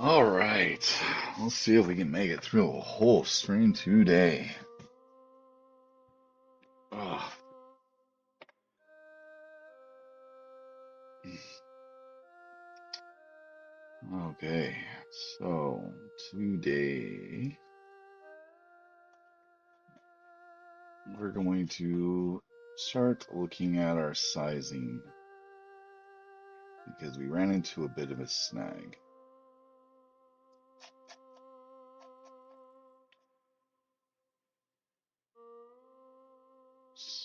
All right, let's see if we can make it through a whole stream today. Oh, okay, so today we're going to start looking at our sizing because we ran into a bit of a snag.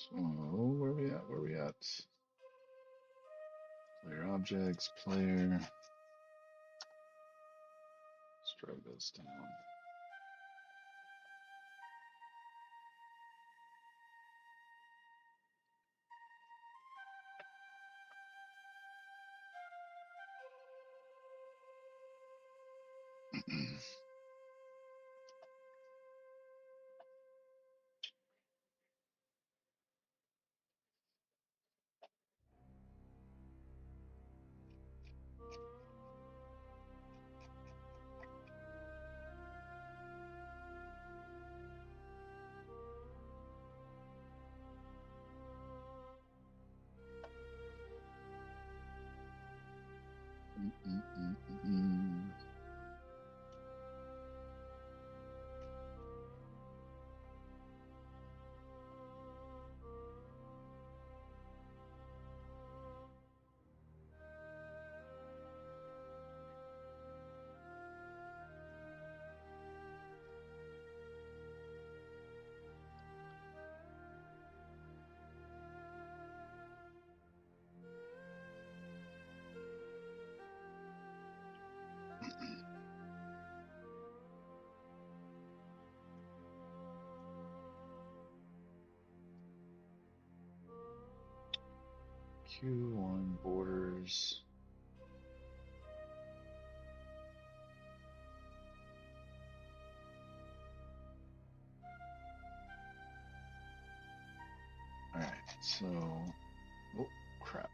So where are we at? Where are we at? Player objects, player. Let's drag those down. Q1 borders. All right, so, oh crap.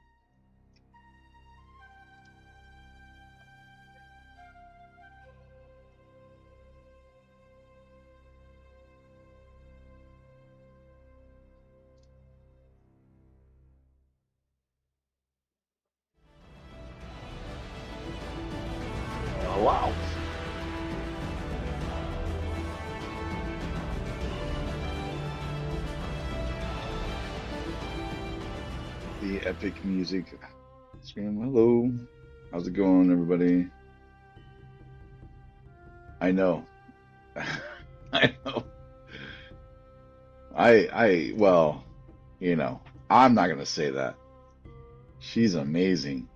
Oh wow. The epic music stream. Hello. How's it going, everybody? I know. I know. Well, you know, I'm not gonna say that. She's amazing.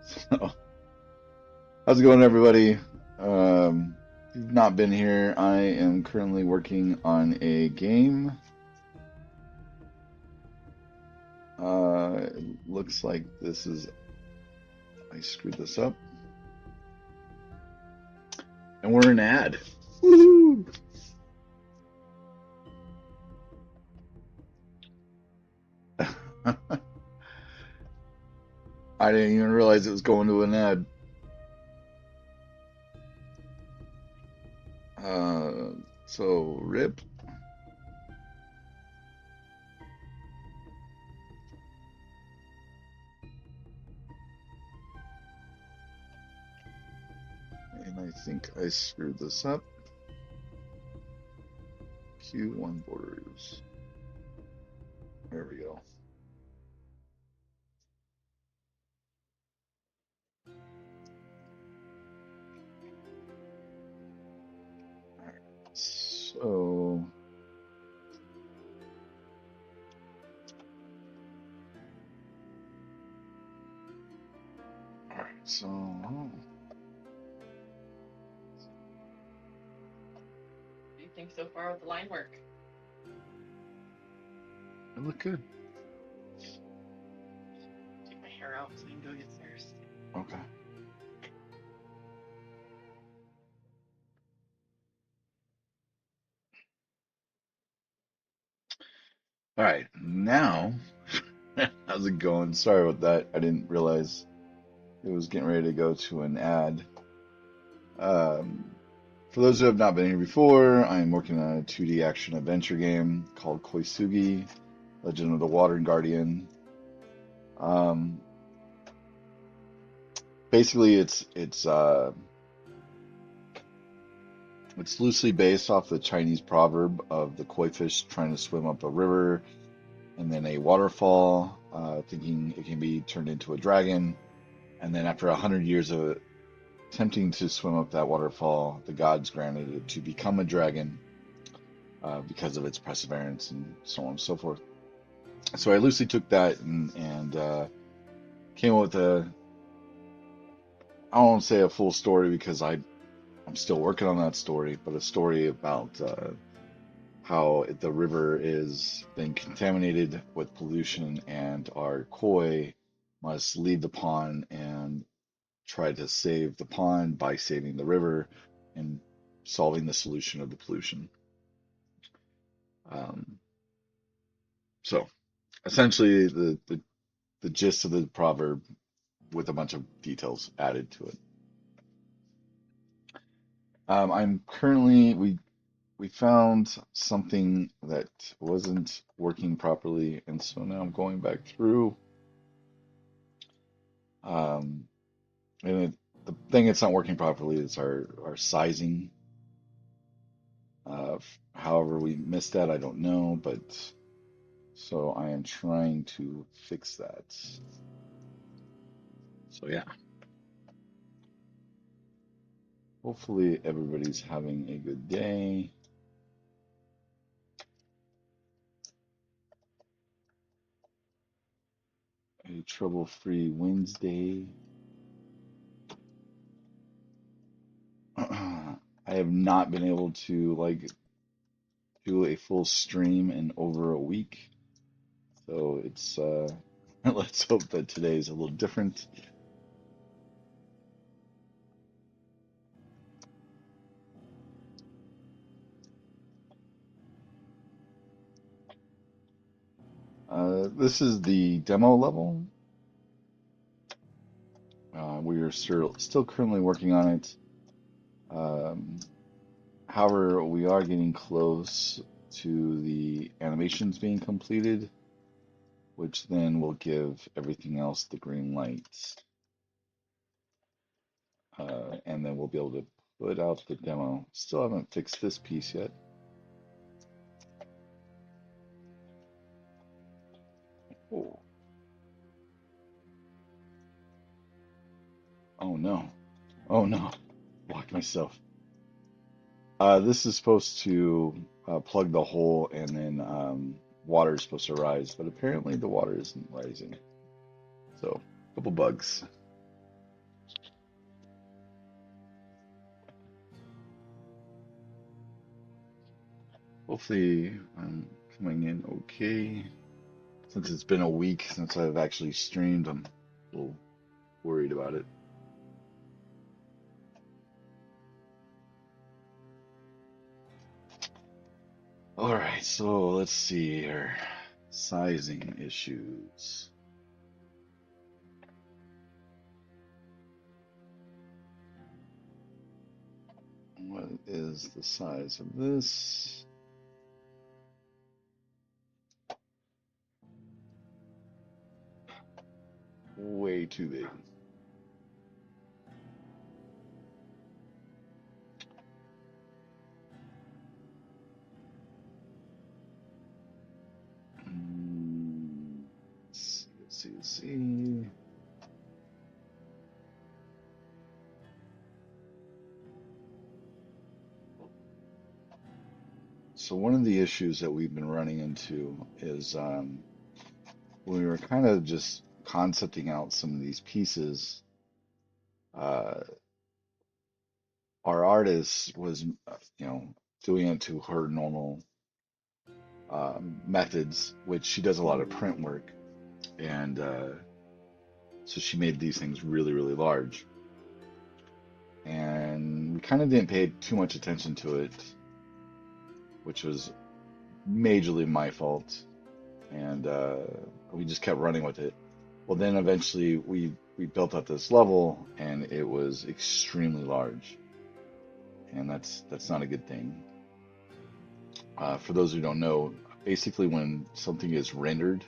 So, how's it going, everybody? If you've not been here, I am currently working on a game. It looks like this is, I screwed this up. And we're an ad. Woo! I didn't even realize it was going to an ad. So rip. And I think I screwed this up. Q1 borders. There we go. All right. So all right. So What do you think so far with the line work? it looked good. Take my hair out so I can go get theirs. Okay. All right. Now, how's it going? Sorry about that. I didn't realize it was getting ready to go to an ad. Um, for those who have not been here before, I'm working on a 2D action adventure game called Koisugi, Legend of the Water Guardian. Um, basically, it's loosely based off the Chinese proverb of the koi fish trying to swim up a river and then a waterfall, thinking it can be turned into a dragon. And then after 100 years of attempting to swim up that waterfall, the gods granted it to become a dragon because of its perseverance and so on and so forth. So I loosely took that and came up with I don't want to say a full story because I'm still working on that story, but a story about how the river is being contaminated with pollution, and our koi must leave the pond and try to save the pond by saving the river and solving the solution of the pollution. Um, so essentially, the gist of the proverb with a bunch of details added to it. I'm currently we found something that wasn't working properly, and so now I'm going back through. Um, and the thing that's not working properly is our sizing. However, we missed that, I don't know, but so I am trying to fix that. So yeah, hopefully everybody's having a good day, a trouble-free Wednesday. I have not been able to do a full stream in over a week, so it's let's hope that today is a little different. This is the demo level. We are still currently working on it. Um, However, we are getting close to the animations being completed, which then will give everything else the green light. And then we'll be able to put out the demo. Still haven't fixed this piece yet. Oh, oh no. Oh no. Blocked myself. This is supposed to plug the hole and then water is supposed to rise, but apparently the water isn't rising. So, a couple bugs. Hopefully I'm coming in okay. Since it's been a week since I've actually streamed, I'm a little worried about it. All right, so let's see here. Sizing issues. What is the size of this? Way too big. Let's see. So one of the issues that we've been running into is when we were kind of just concepting out some of these pieces, uh, our artist was, doing it to her normal methods, which she does a lot of print work, and so she made these things really, really large, and we kind of didn't pay too much attention to it, which was majorly my fault, and we just kept running with it. Well, then eventually we built up this level, and it was extremely large, and that's not a good thing. For those who don't know, basically when something is rendered,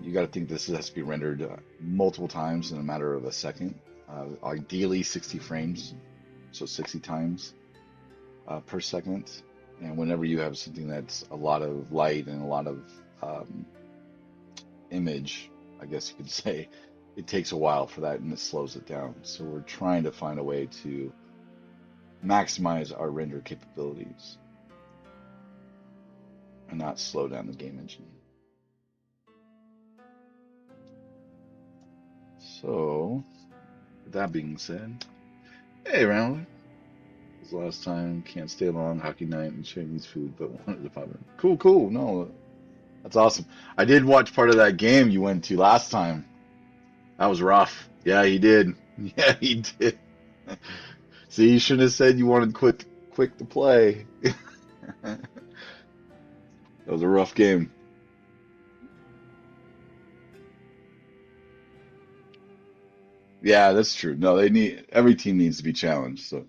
you got to think this has to be rendered multiple times in a matter of a second, ideally 60 frames, so 60 times per second. And whenever you have something that's a lot of light and a lot of um, image, I guess you could say, it takes a while for that and it slows it down. So we're trying to find a way to maximize our render capabilities and not slow down the game engine. So, with that being said, hey, Randall, this is the last time. Can't stay long. Hockey night and Chinese food, but wanted to pop in. Cool, cool. No, that's awesome. I did watch part of that game you went to last time. That was rough. Yeah, he did. Yeah, he did. See, you shouldn't have said you wanted quick to play. That was a rough game. Yeah, that's true. No, they need every team needs to be challenged. So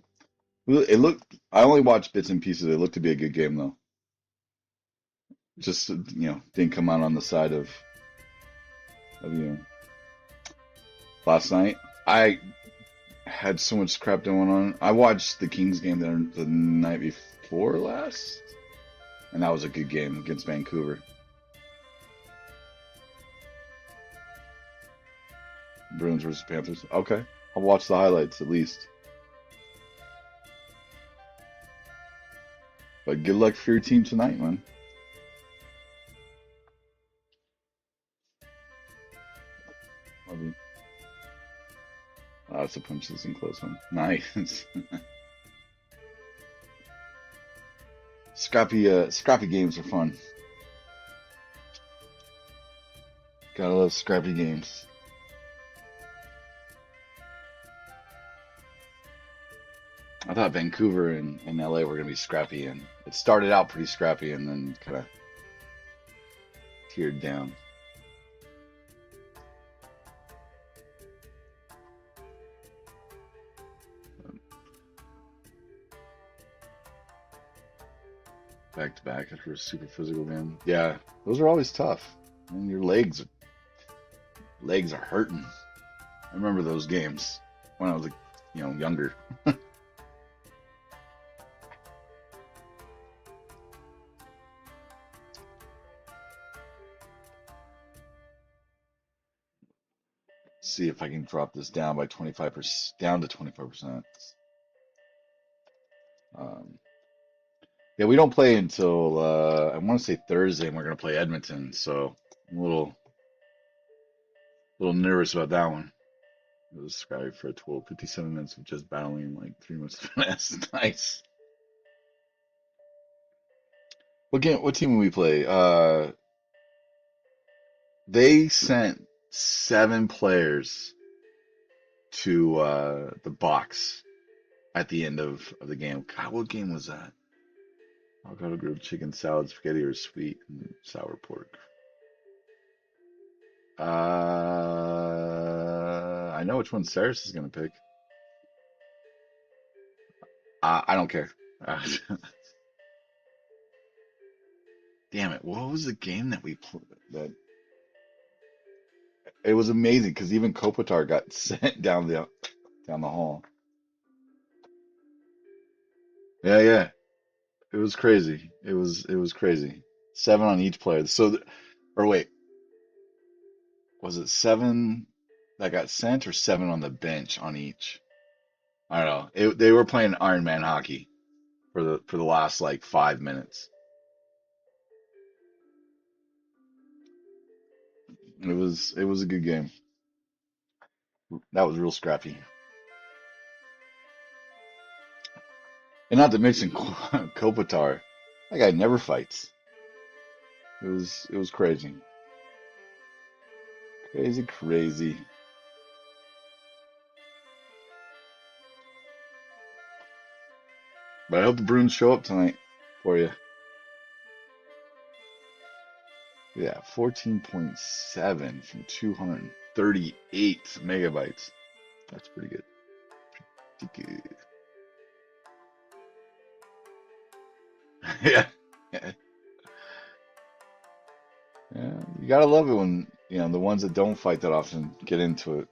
it looked. I only watched bits and pieces. It looked to be a good game though. Just didn't come out on the side of last night. I had so much crap going on. I watched the Kings game the night before last, and that was a good game against Vancouver. Bruins versus Panthers. Okay, I'll watch the highlights at least. But good luck for your team tonight, man. Love you. It's a punches and close one. Nice. Scrappy games are fun. Gotta love scrappy games. I thought Vancouver and LA were gonna be scrappy, and it started out pretty scrappy, and then kind of teared down. Back to back after a super physical game. Yeah, those are always tough. And your legs are hurting. I remember those games when I was younger. See if I can drop this down by 25%, down to 25%. Um, yeah, we don't play until I want to say Thursday, and we're gonna play Edmonton. So I'm a little nervous about that one. It was scrappy for a total of 57 minutes of just battling like 3 months of finesse. Nice. What team will we play? They sent 7 players to the box at the end of the game. God, what game was that? Avocado grilled chicken, salad, spaghetti, or sweet and sour pork. I know which one Saris is gonna pick. I don't care. Uh, damn it! What was the game that we played? That it was amazing because even Kopitar got sent down the hall. Yeah, yeah. It was crazy. It was crazy. 7 on each player. Or wait, was it 7 that got sent or 7 on the bench on each? I don't know. They were playing Iron Man hockey for the last like 5 minutes. It was a good game. That was real scrappy. And not to mention Kopitar. That guy never fights. It was crazy. Crazy, crazy. But I hope the Bruins show up tonight for you. Yeah, 14.7 from 238 megabytes. That's pretty good. Pretty good. Yeah. Yeah. Yeah. You gotta love it when, the ones that don't fight that often get into it.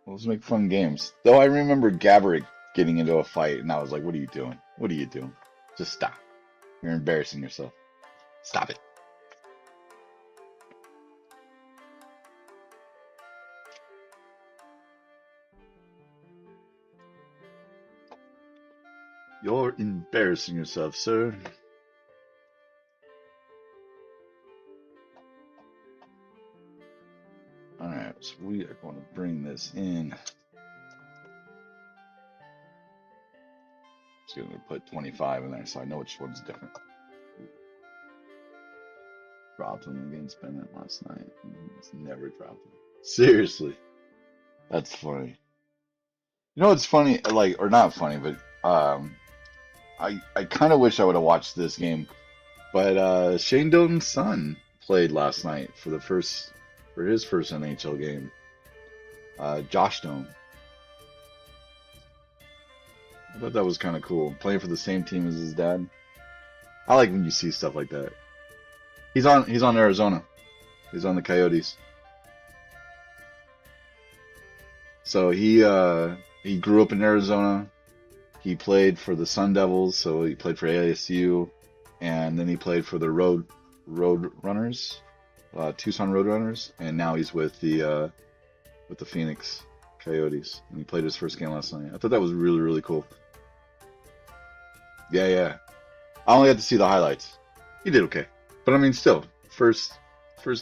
Those make fun games. Though I remember Gabrick getting into a fight, and I was like, what are you doing? What are you doing? Just stop. You're embarrassing yourself. Stop it. You're embarrassing yourself, sir. All right, so we are going to bring this in. Just going to put 25 in there so I know which one's different. Dropped him against Bennett last night. He's never dropped him. Seriously, that's funny. You know what's funny? Like, or not funny, but I kind of wish I would have watched this game. But Shane Doan's son played last night for his first NHL game. Josh Doan. I thought that was kind of cool. Playing for the same team as his dad. I like when you see stuff like that. He's on Arizona. He's on the Coyotes. So he grew up in Arizona. He played for the Sun Devils, so he played for ASU, and then he played for the Road Runners, Tucson Road Runners, and now he's with the Phoenix Coyotes. And he played his first game last night. I thought that was really, really cool. Yeah, yeah. I only had to see the highlights. He did okay, but I mean, still, first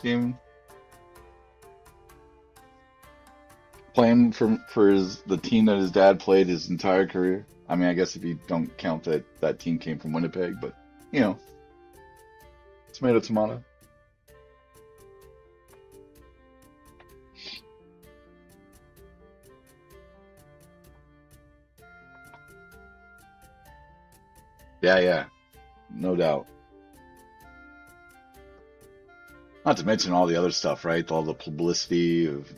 game playing for the team that his dad played his entire career. I mean, I guess if you don't count that team came from Winnipeg, but you know, tomato tomato. Yeah, yeah, no doubt. Not to mention all the other stuff, right? All the publicity of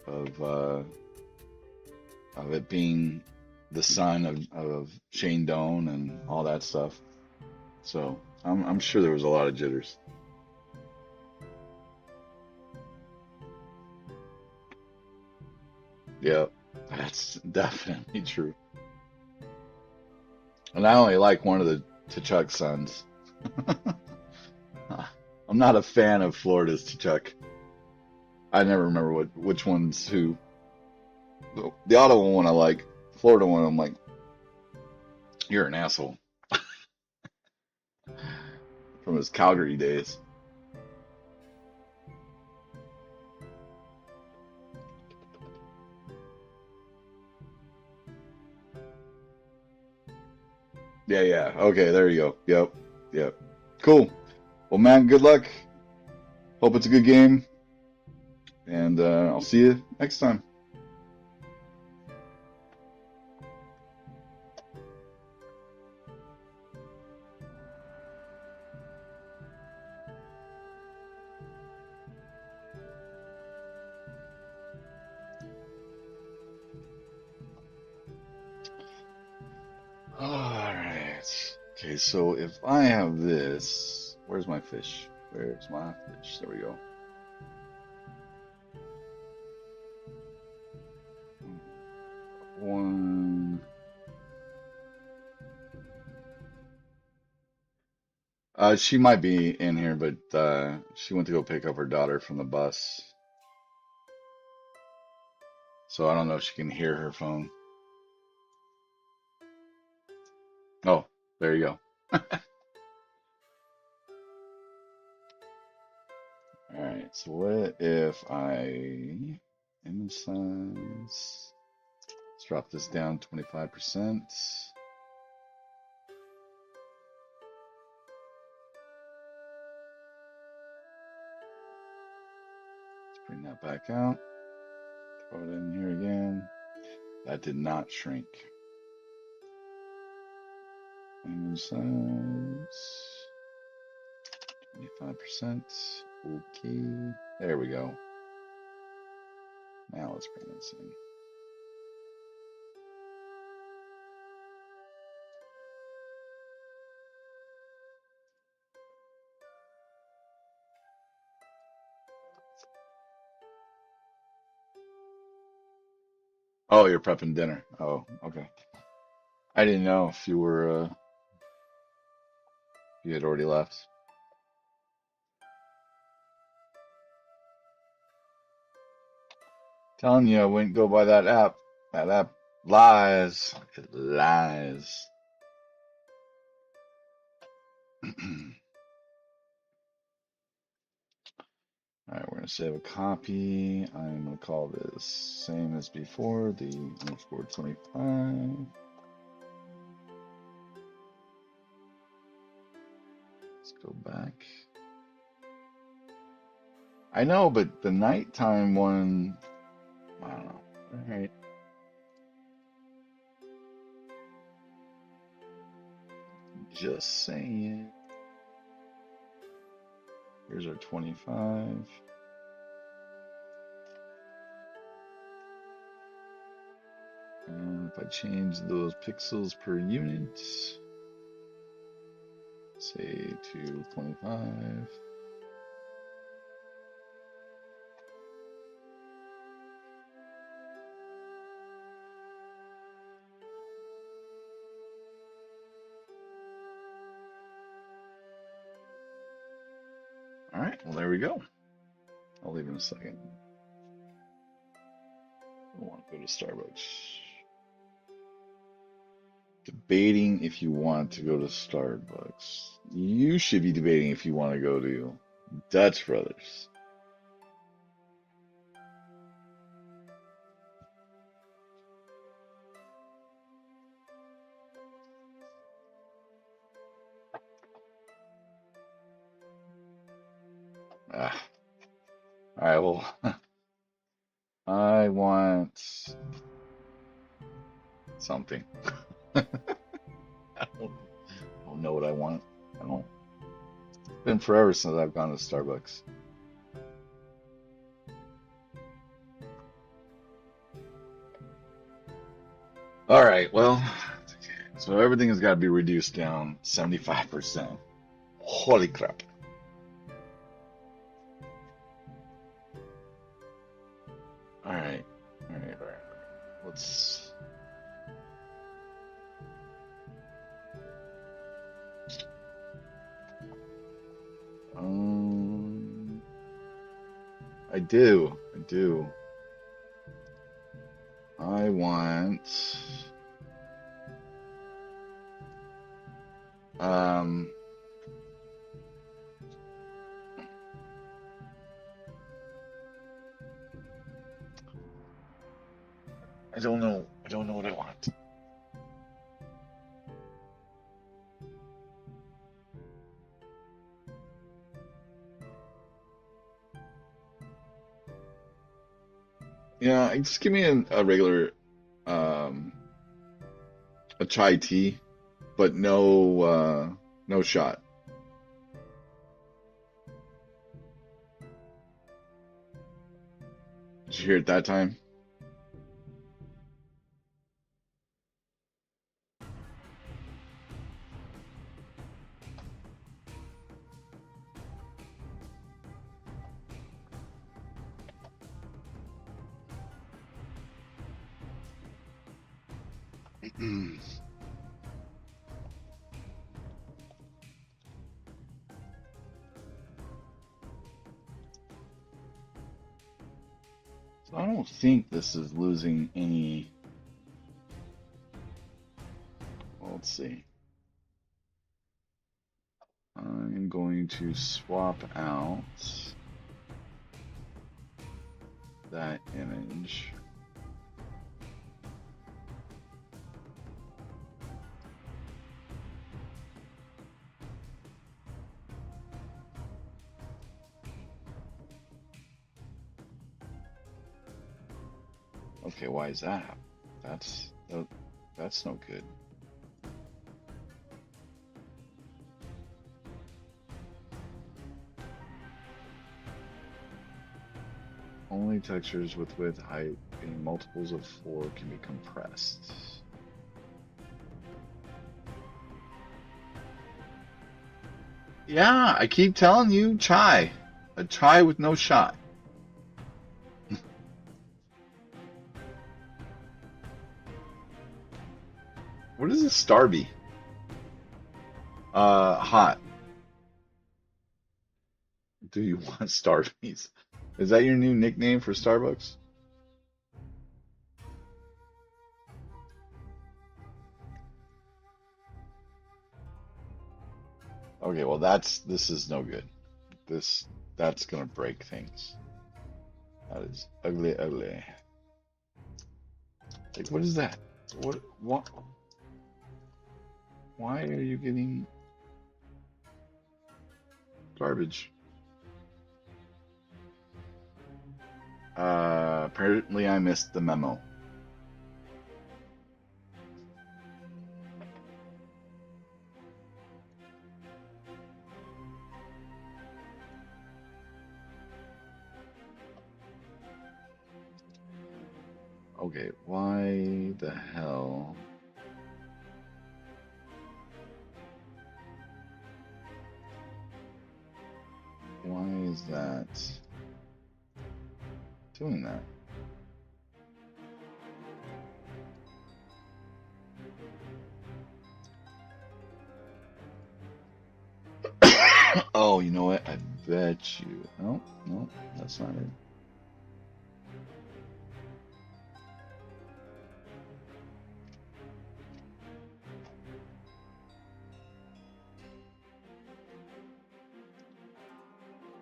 it being the son of Shane Doan and all that stuff. So I'm sure there was a lot of jitters. Yeah, that's definitely true. And I only like one of the T'Chuk sons. I'm not a fan of Florida's T'Chuk. I never remember which one's who. The Ottawa one I like. Florida one I'm like, you're an asshole from his Calgary days. Yeah, yeah. Okay, there you go. Yep, yep. Cool. Well, man, good luck. Hope it's a good game, and I'll see you next time. All right. Okay, so if I have this, where's my fish? Where's my fish? There we go. One. She might be in here, but she went to go pick up her daughter from the bus. So I don't know if she can hear her phone. Oh, there you go. All right, so what if I image size? Let's drop this down 25%. Let's bring that back out. Throw it in here again. That did not shrink. Image size 25%. Okay, there we go. Now let's bring this in. Oh, you're prepping dinner. Oh, okay. I didn't know if you were you had already left. Telling you, I wouldn't go by that app. That app lies. It lies. All right, we're gonna save a copy. I'm gonna call this same as before, the underscore 25. Let's go back. I know, but the nighttime one, I don't know. All right. Just saying. Here's our 25. And if I change those pixels per unit, say to 25. All right, well, there we go. I'll leave in a second. I want to go to Starbucks. Debating if you want to go to Starbucks. You should be debating if you want to go to Dutch Brothers. Ah, all right, well, I want something. I don't know what I want. I don't. It's been forever since I've gone to Starbucks. All right, well, so everything has got to be reduced down 75%. Holy crap. All right, all right, all right. Let's. Um, I do. I do. I want. Um, I don't know. I don't know what I want. Yeah, just give me a regular, um, a chai tea, but no shot. Did you hear it that time? So I don't think this is losing any. Well, let's see. I'm going to swap out that image. Okay, why is that? That's that's no good. Only textures with width, height being multiples of 4 can be compressed. Yeah, I keep telling you, chai. A chai with no shot. What is a Starby? Hot. Do you want Starbies? Is that your new nickname for Starbucks? Okay, well this is no good. That's gonna break things. That is ugly, ugly. Like, what is that? What? Why are you getting garbage? Apparently I missed the memo. Okay, why the hell? Why is that doing that? Oh, you know what? I bet you. No, no, that's not it.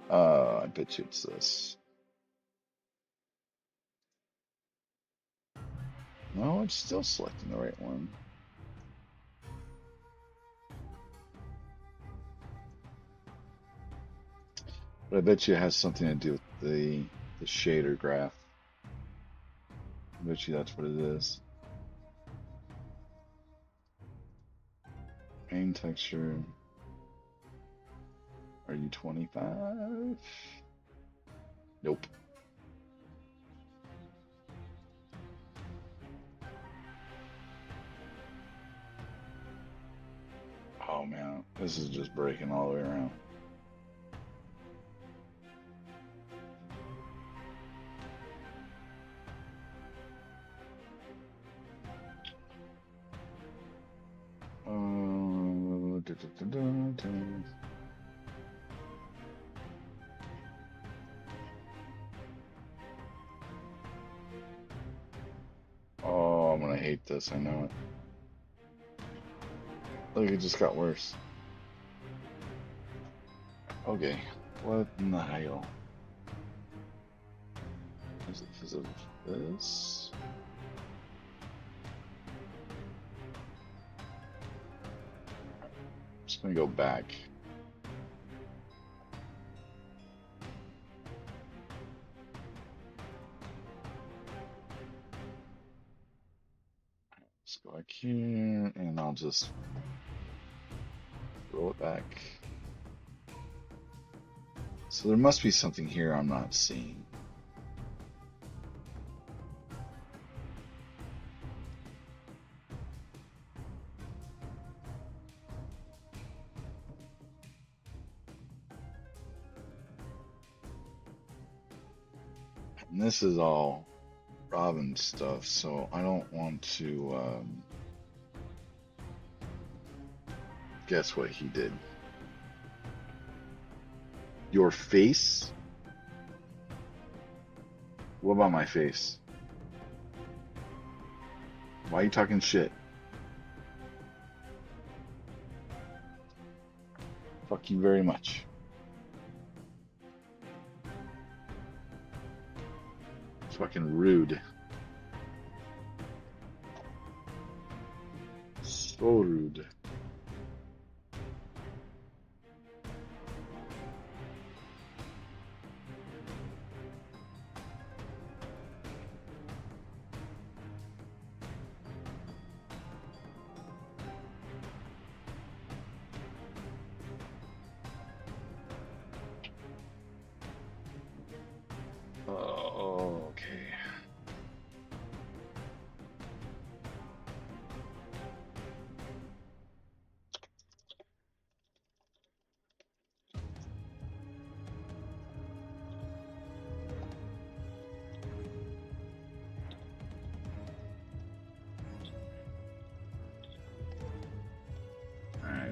I bet you it's this. No, it's still selecting the right one. But I bet you it has something to do with the shader graph. I bet you that's what it is. Main texture. Are you 25? Nope. Oh man, this is just breaking all the way around. Da, da, da, da, da. Oh, I'm gonna hate this, I know it. Look, it just got worse. Okay, what in the hell? Is it because of this? I'm just gonna go back. Let's go back here, and I'll just roll it back. So there must be something here I'm not seeing. And this is all Robin stuff, so I don't want to guess what he did. Your face? What about my face? Why are you talking shit? Fuck you very much. It's fucking rude. So rude.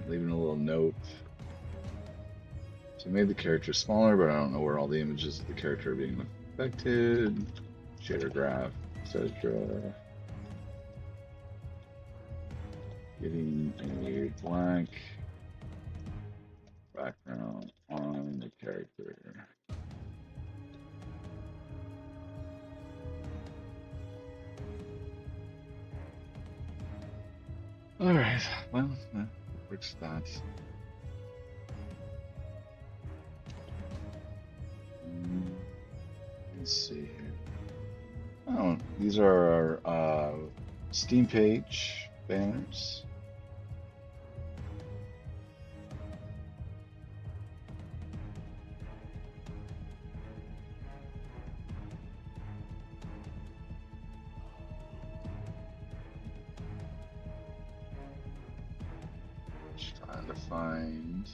leaving a little note. So I made the character smaller, but I don't know where all the images of the character are being affected. Shader graph, etc. Getting a black background on the character. All right, well, works that. Let's see here. Oh, these are our Steam page banners. Just trying to find.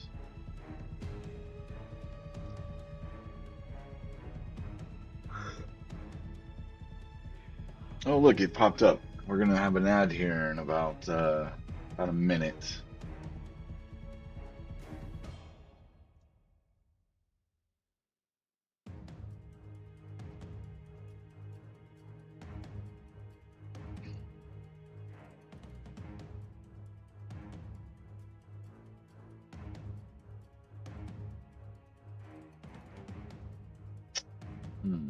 Oh, look, it popped up. We're gonna have an ad here in about a minute. Hmm.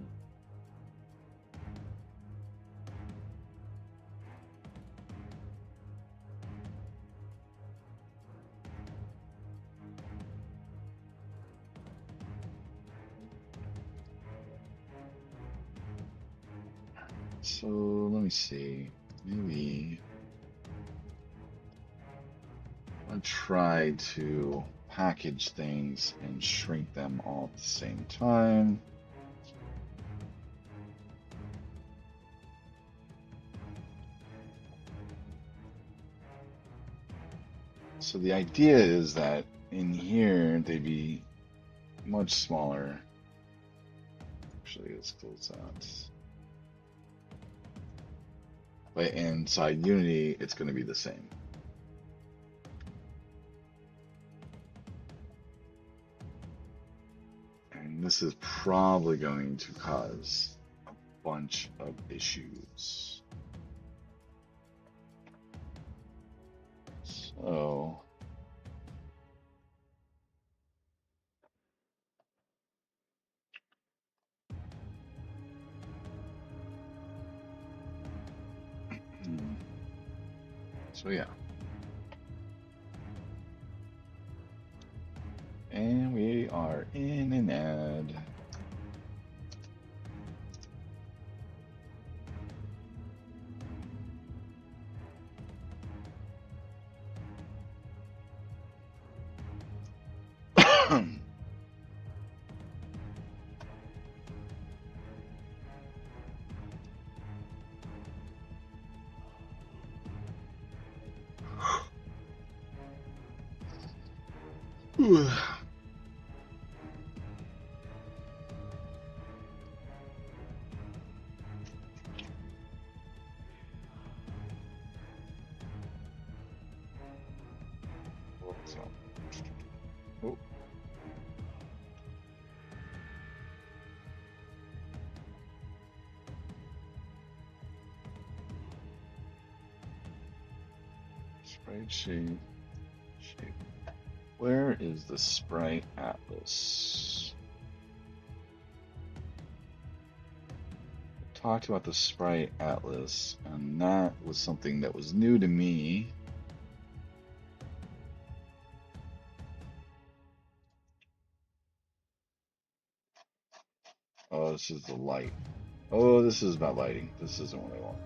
So let me see. Maybe I'll try to package things and shrink them all at the same time. So the idea is that in here they'd be much smaller. Actually, let's close that. But inside Unity, it's going to be the same. And this is probably going to cause a bunch of issues. So so yeah. And we are in an ad. Oh. Sprite shape. Where is the Sprite Atlas? I talked about the Sprite Atlas, and that was something that was new to me. Oh, this is the light. Oh, this is about lighting. This isn't what I wanted.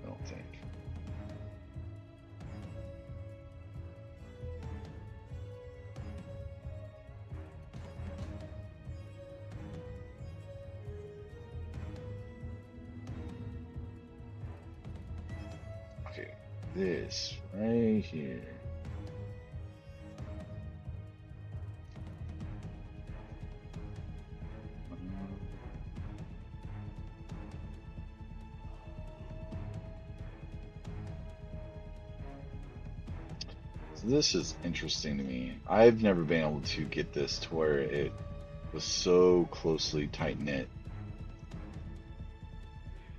I don't think. Okay, this right here. So this is interesting to me. I've never been able to get this to where it was so closely tight knit.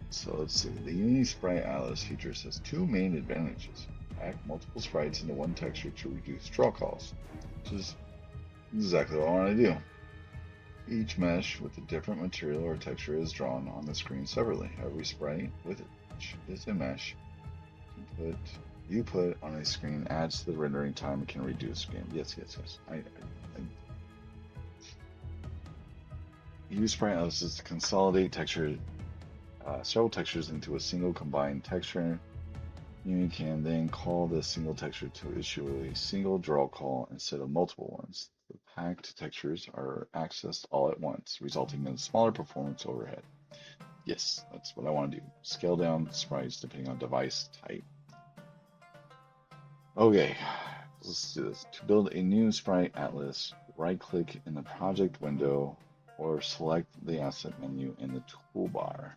So let's see. The Unity Sprite Atlas features has two main advantages. Pack multiple sprites into one texture to reduce draw calls, which is exactly what I want to do. Each mesh with a different material or texture is drawn on the screen separately. Every sprite with it is a mesh you put on a screen adds to the rendering time and can reduce game. Yes, yes, yes. I use sprite analysis to consolidate several textures into a single combined texture. You can then call this single texture to issue a single draw call instead of multiple ones. The packed textures are accessed all at once, resulting in a smaller performance overhead. Yes, that's what I want to do. Scale down sprites depending on device type. Okay, let's do this. To build a new sprite atlas, right-click in the project window or select the asset menu in the toolbar.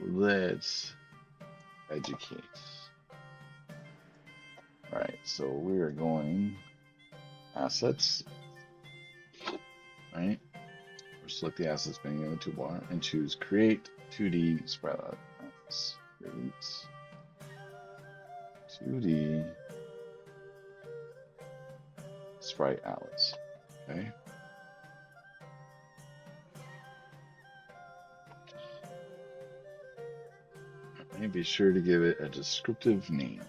Let's educate. All right, so we are going assets, right? Or select the assets menu in the toolbar and choose create 2D sprite atlas. Create 2D sprite atlas. Okay. And be sure to give it a descriptive name.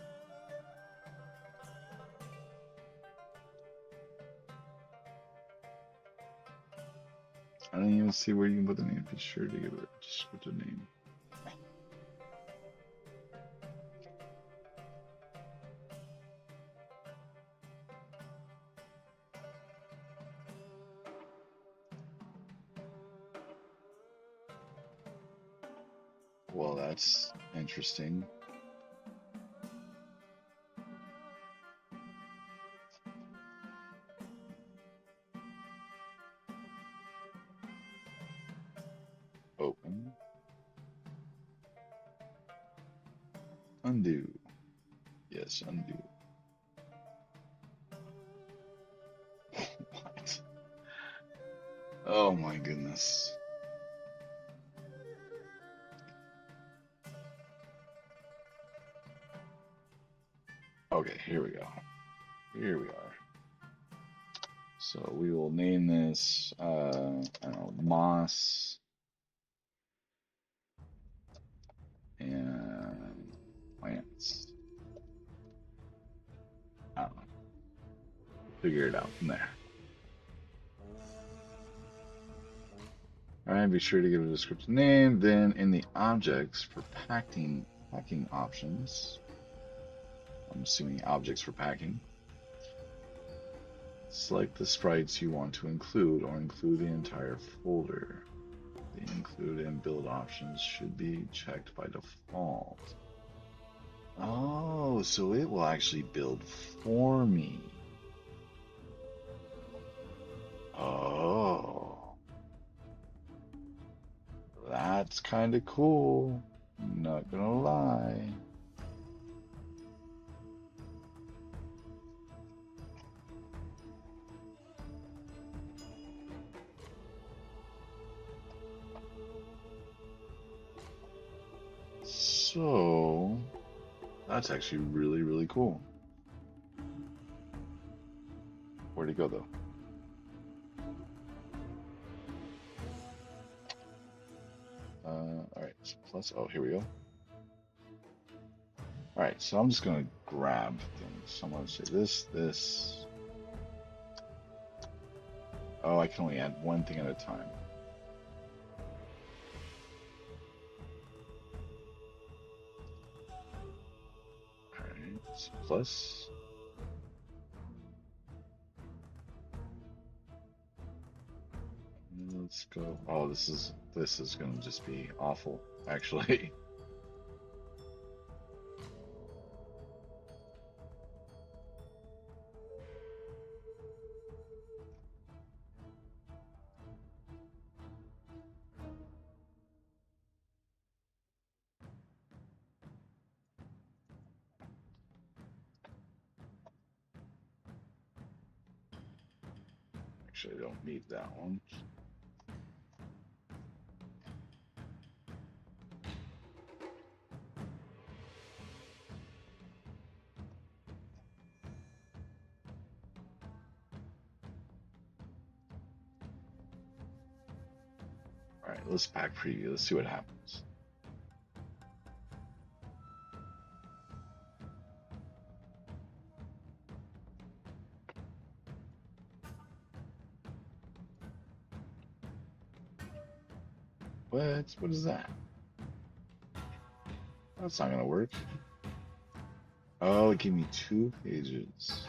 I don't even see where you can put the name. Be sure to give it a descriptive name. Well, that's interesting. Open. Undo. Yes, undo. What? Oh my goodness. Okay, here we go. Here we are. So we will name this, I don't know, Moss and plants. I don't know. Figure it out from there. All right, be sure to give it a descriptive name. Then in the objects for packing options, I'm assuming objects for packing, select the sprites you want to include or include the entire folder. The include and build options should be checked by default. Oh, so it will actually build for me. Oh, that's kind of cool. Not gonna lie. So, that's actually really, really cool. Where'd it go though? All right, so plus, oh, here we go. All right, so I'm just gonna grab things. So I'm gonna say this. Oh, I can only add one thing at a time. All right, so plus. Let's go. Oh, this is gonna just be awful, actually. Actually, I don't need that one. All right, let's pack preview. Let's see what happens. What? What is that? That's not gonna work. Oh, it gave me 2 pages.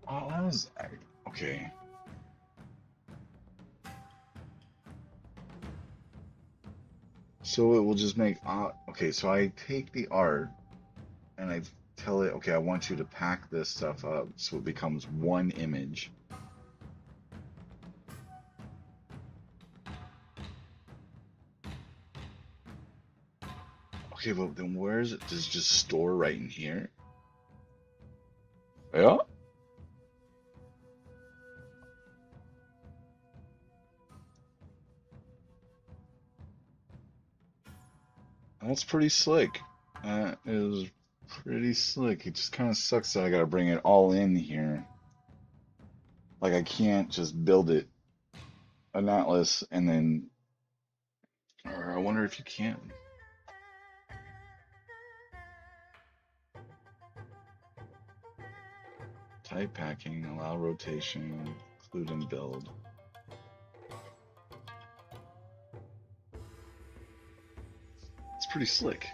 Oh, that was okay. So it will just make okay, so I take the art and I tell it, okay, I want you to pack this stuff up so it becomes one image. Okay, but then where is it? Does it just store right in here? Yeah. That's pretty slick. That is pretty slick. It just kind of sucks that I gotta bring it all in here. Like I can't just build it an atlas and then, or I wonder if you can. Type packing, allow rotation, include and build. It's pretty slick.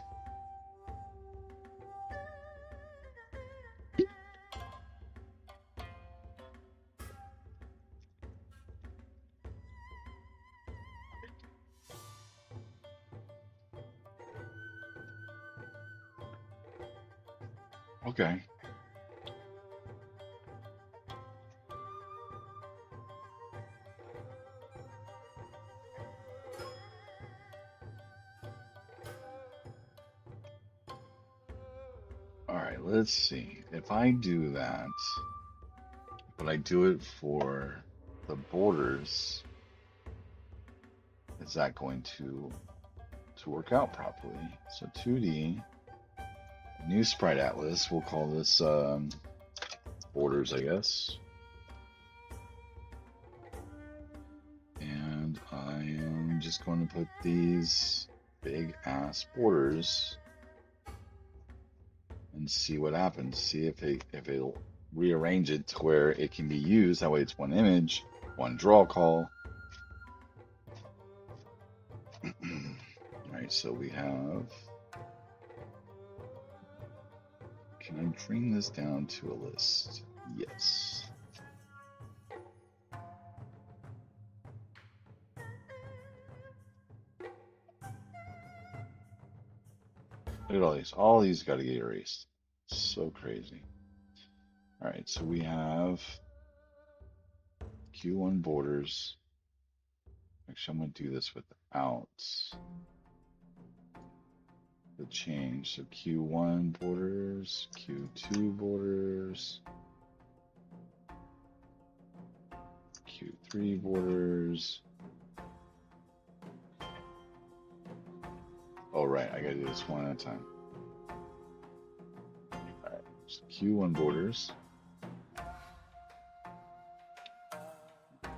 Okay. All right, let's see. If I do that, but I do it for the borders, is that going to work out properly? So 2D, new sprite atlas. We'll call this borders, I guess. And I am just going to put these big ass borders and see what happens. See if it'll rearrange it to where it can be used. That way it's one image, one draw call. All right, so we have. Can I bring this down to a list? Yes. Look at all these. All these got to get erased. So crazy. All right, so we have Q1 borders. Actually, I'm going to do this without the change. So Q1 borders, Q2 borders, Q3 borders. Oh, right, I got to do this one at a time. All right, so Q1 borders.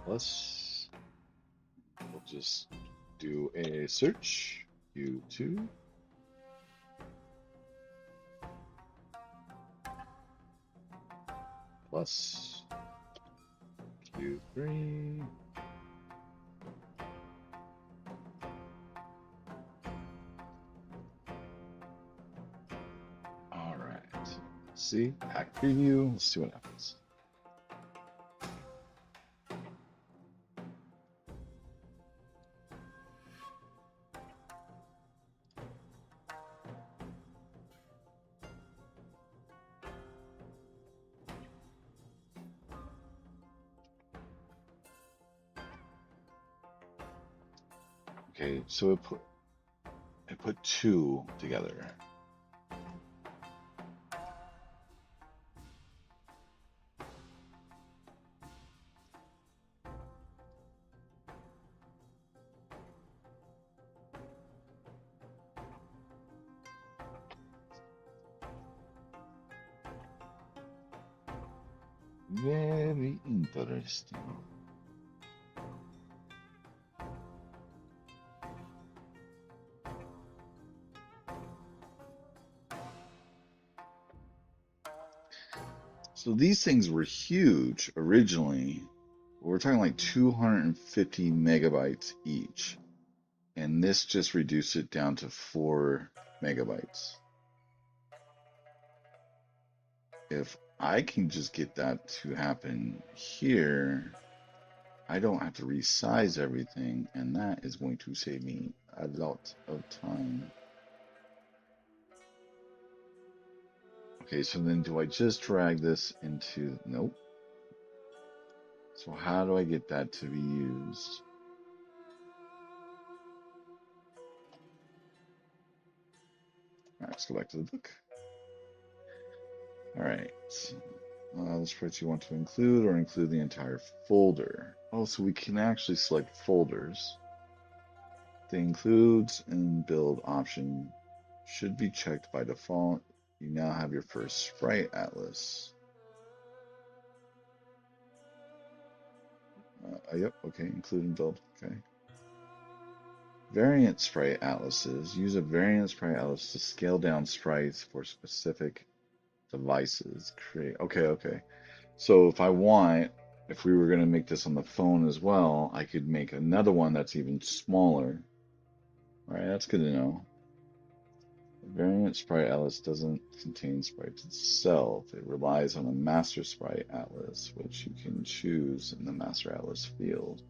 Plus, we'll just do a search, Q2. Plus Q3. All right. See, pack preview. Let's see what happens. Okay, so it put two together. Very interesting. So these things were huge originally. We're talking like 250 megabytes each. And this just reduced it down to 4 megabytes. If I can just get that to happen here, I don't have to resize everything, and that is going to save me a lot of time. Okay, so then do I just drag this into, nope. So how do I get that to be used? All right, let's go back to the book. All right, the spreadsheet you want to include or include the entire folder. Oh, so we can actually select folders. The includes and build option should be checked by default. You now have your first sprite atlas. Yep, okay, include and build, okay. Variant sprite atlases. Use a variant sprite atlas to scale down sprites for specific devices. Create, okay. So if we were going to make this on the phone as well, I could make another one that's even smaller. All right, that's good to know. Variant sprite atlas doesn't contain sprites itself. It relies on a master sprite atlas, which you can choose in the master atlas field.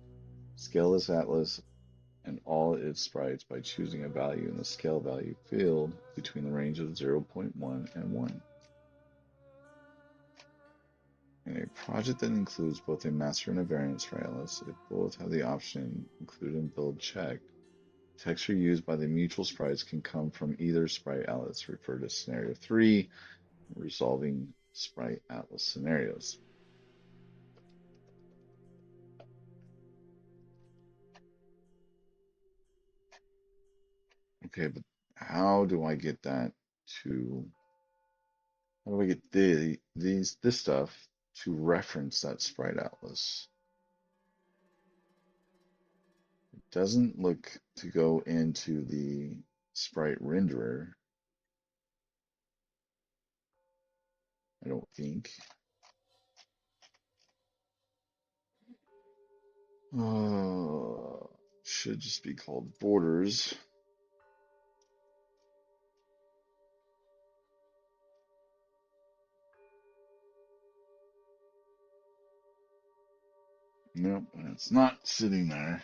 Scale this atlas and all its sprites by choosing a value in the scale value field between the range of 0.1 and 1. In a project that includes both a master and a variant sprite atlas, if both have the option include and build checked, texture used by the mutual sprites can come from either sprite atlas. Refer to scenario 3, resolving sprite atlas scenarios. Okay, but how do I get that to, how do I get this stuff to reference that sprite atlas? It doesn't look to go into the sprite renderer, I don't think. Should just be called borders. Nope, it's not sitting there.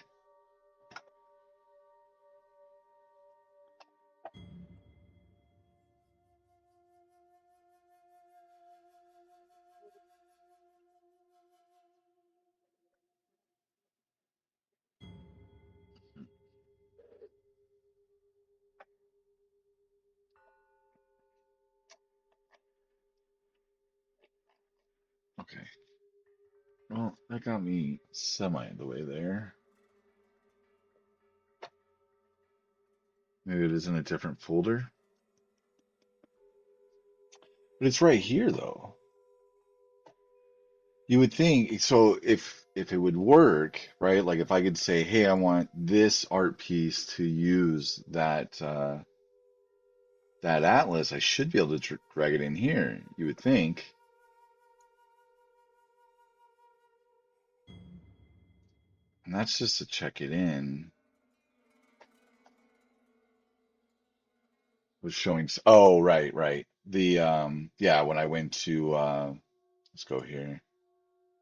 Okay. Well, that got me semi the way there. Maybe it is in a different folder. But it's right here though. You would think so if it would work, right? Like if I could say, hey, I want this art piece to use that atlas, I should be able to drag it in here, you would think. And that's just to check it in. Was showing, oh, right. Yeah, when I went to, let's go here.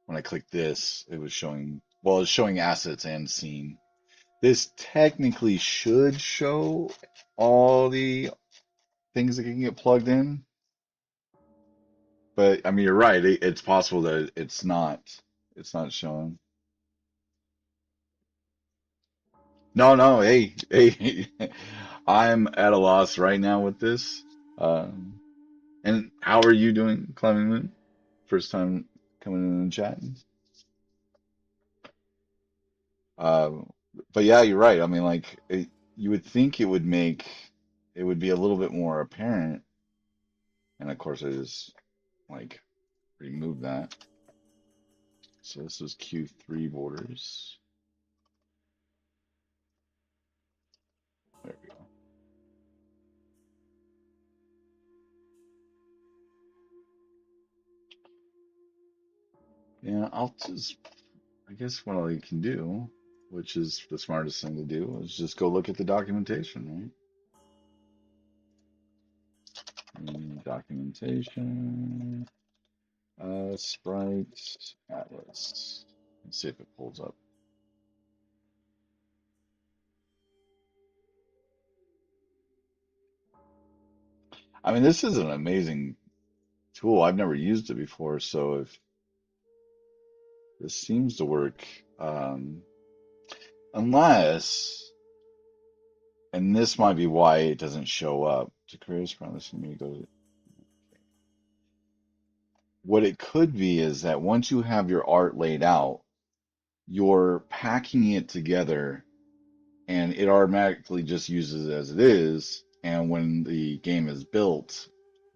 When I clicked this, it was showing, well, it's showing assets and scene. This technically should show all the things that can get plugged in. But I mean, you're right. It's possible that it's not showing. No, no, hey, hey, I'm at a loss right now with this. Um, and how are you doing, Climbing Moon? First time coming in and chatting. Um, but yeah, you're right. I mean, like, you would think it would be a little bit more apparent. And of course, I just like remove that. So this is Q3 borders. There we go. Yeah, I'll just, I guess what I can do, which is the smartest thing to do, is just go look at the documentation, right? Documentation, Sprite, Atlas. Let's see if it pulls up. I mean, this is an amazing tool. I've never used it before, so if this seems to work, unless, and this might be why it doesn't show up. To create a Sprite, let me go to, what it could be is that once you have your art laid out, you're packing it together and it automatically just uses it as it is. And when the game is built,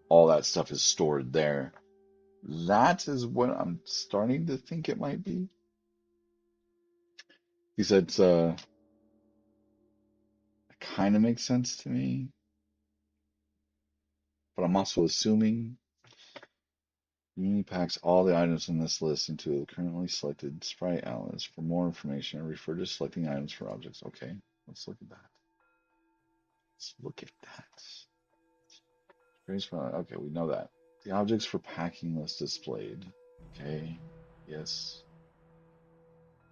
all that stuff is stored there. That is what I'm starting to think it might be. He said, it kind of makes sense to me, but I'm also assuming Unity packs all the items in this list into the currently selected Sprite Atlas. For more information, refer to selecting items for objects. Okay, let's look at that. Let's look at that. Okay, we know that. The objects for packing list displayed. Okay, yes.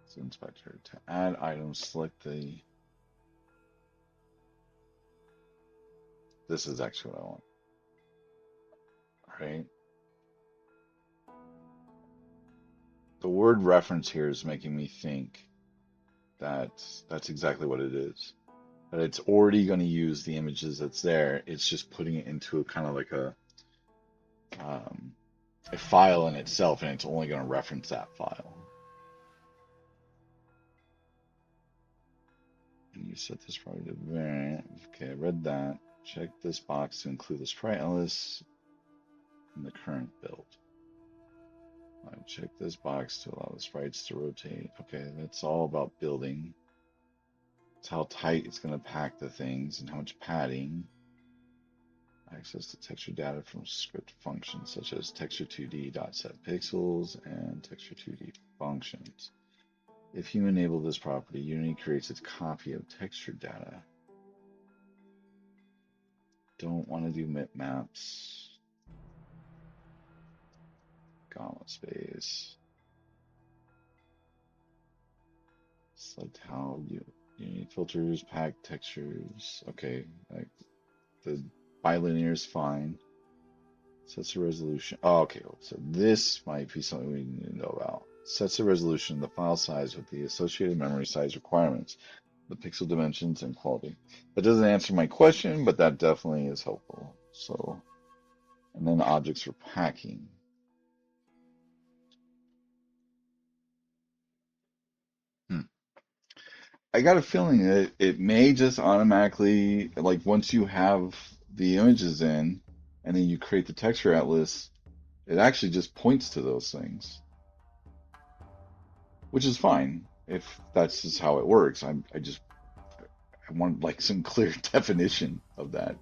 It's inspector. To add items, select the. This is actually what I want. All right. The word reference here is making me think that that's exactly what it is. That it's already going to use the images that's there. It's just putting it into a kind of like um, a file in itself, and it's only going to reference that file. And you set this probably to variant. Okay, I read that. Check this box to include the sprite atlas in the current build. Check this box to allow the sprites to rotate. Okay, that's all about building. It's how tight it's going to pack the things and how much padding. Access to texture data from script functions such as texture2d.setPixels and texture2d functions. If you enable this property, Unity creates its copy of texture data. Don't want to do maps. Gamma space. Select how Unity filters, pack textures. Okay, like the bilinear is fine. Sets the resolution. Oh, okay, so this might be something we need to know about. Sets the resolution, the file size with the associated memory size requirements, the pixel dimensions, and quality. That doesn't answer my question, but that definitely is helpful. So, and then objects for packing. Hmm. I got a feeling that it may just automatically, like once you have the images in, and then you create the texture atlas, it actually just points to those things, which is fine if that's just how it works. I want like some clear definition of that.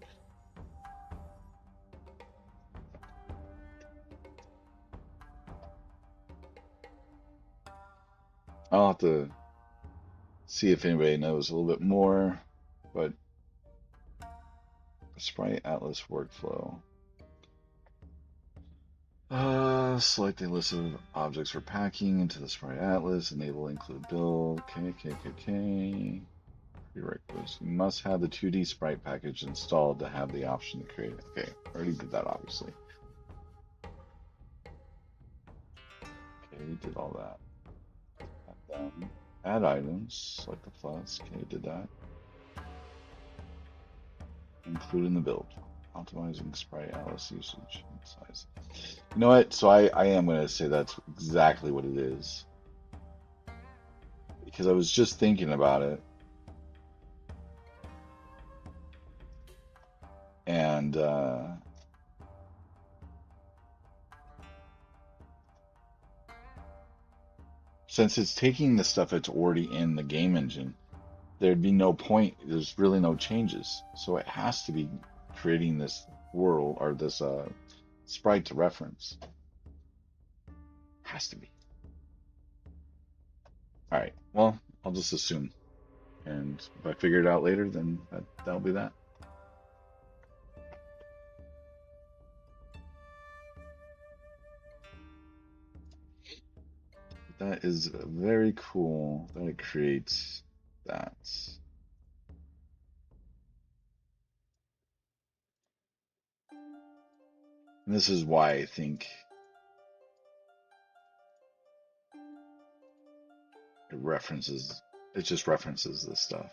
I'll have to see if anybody knows a little bit more, but Sprite Atlas workflow. Select a list of objects for packing into the Sprite Atlas. Enable include build. KKKK. Prerequisites. You must have the 2D Sprite package installed to have the option to create it. Okay, already did that, obviously. Okay, we did all that. Done. Add items, select the flask. Okay, did that. Include in the build. Optimizing sprite Alice usage and size. You know what? So I am going to say that's exactly what it is. Because I was just thinking about it. And since it's taking the stuff that's already in the game engine, there'd be no point. There's really no changes. So it has to be creating this world or this sprite to reference. Has to be. All right. Well, I'll just assume. And if I figure it out later, then that'll be that. That is very cool that it creates that. And this is why I think it just references this stuff.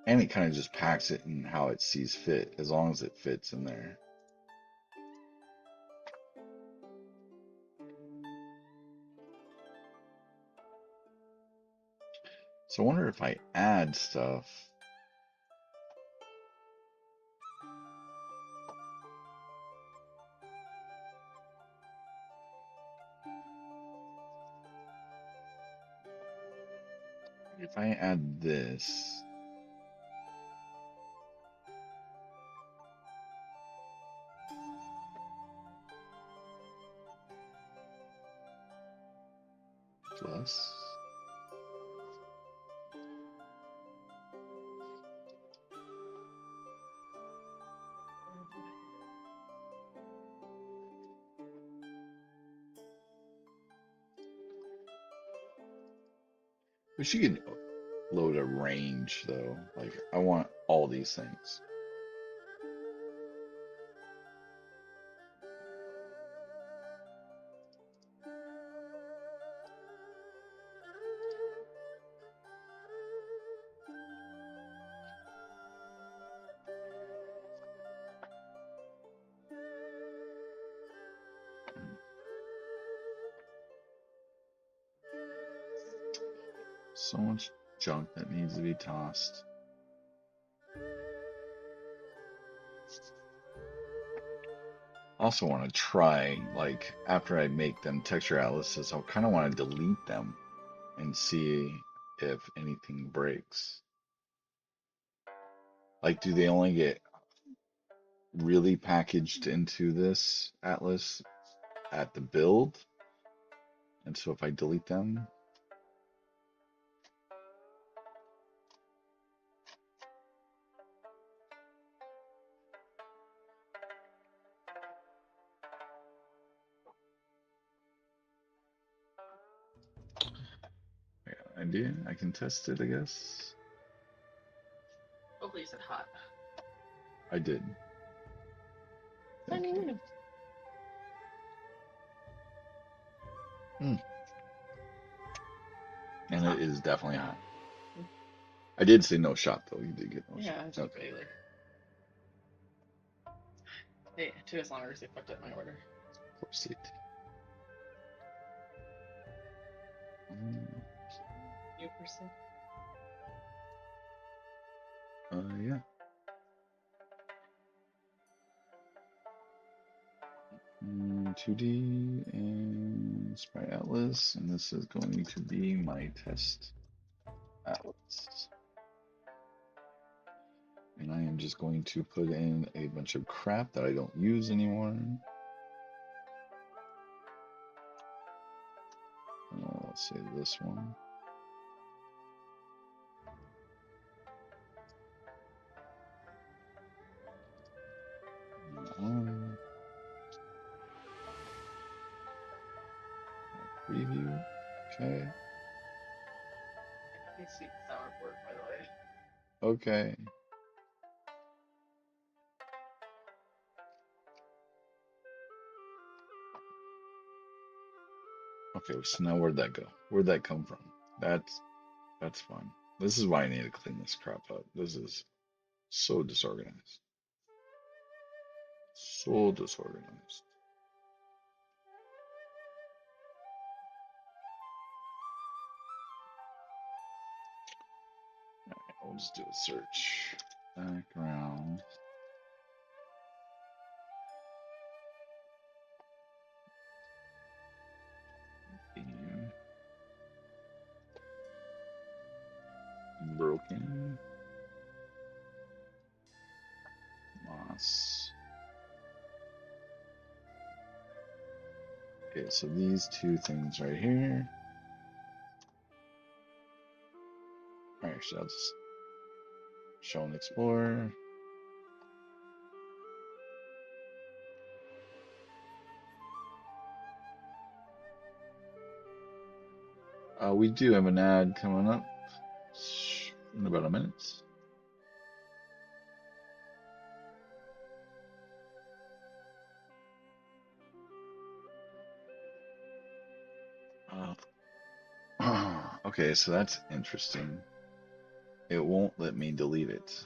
And it kind of just packs it in how it sees fit, as long as it fits in there. So I wonder if I add stuff. If I add this, plus, but you can load a range though. Like I want all these things. So much junk that needs to be tossed. Also want to try, like, after I make them texture atlases, I'll kind of want to delete them and see if anything breaks. Like, do they only get really packaged into this atlas at the build? And so if I delete them, I got an idea. I can test it, I guess. Hopefully you said hot. I did. Thank you. Mm. And it is definitely hot. I did say no shot though. You did get no shot. Yeah, it's okay. It took us longer because they fucked up my order. Poor state. New person. Yeah. 2D and Sprite Atlas, and this is going to be my test atlas. And I am just going to put in a bunch of crap that I don't use anymore. Let's say this one. On. Preview. Okay. Nice sweet and sour pork, by the way. Okay. Okay, so now where'd that go? Where'd that come from? That's fun. This is why I need to clean this crap up. This is so disorganized. So disorganized. I'll just do a search. Background theme broken moss. Okay, so these two things right here. Actually, I'll just show and explore. We do have an ad coming up in about a minute. Okay, so that's interesting. It won't let me delete it.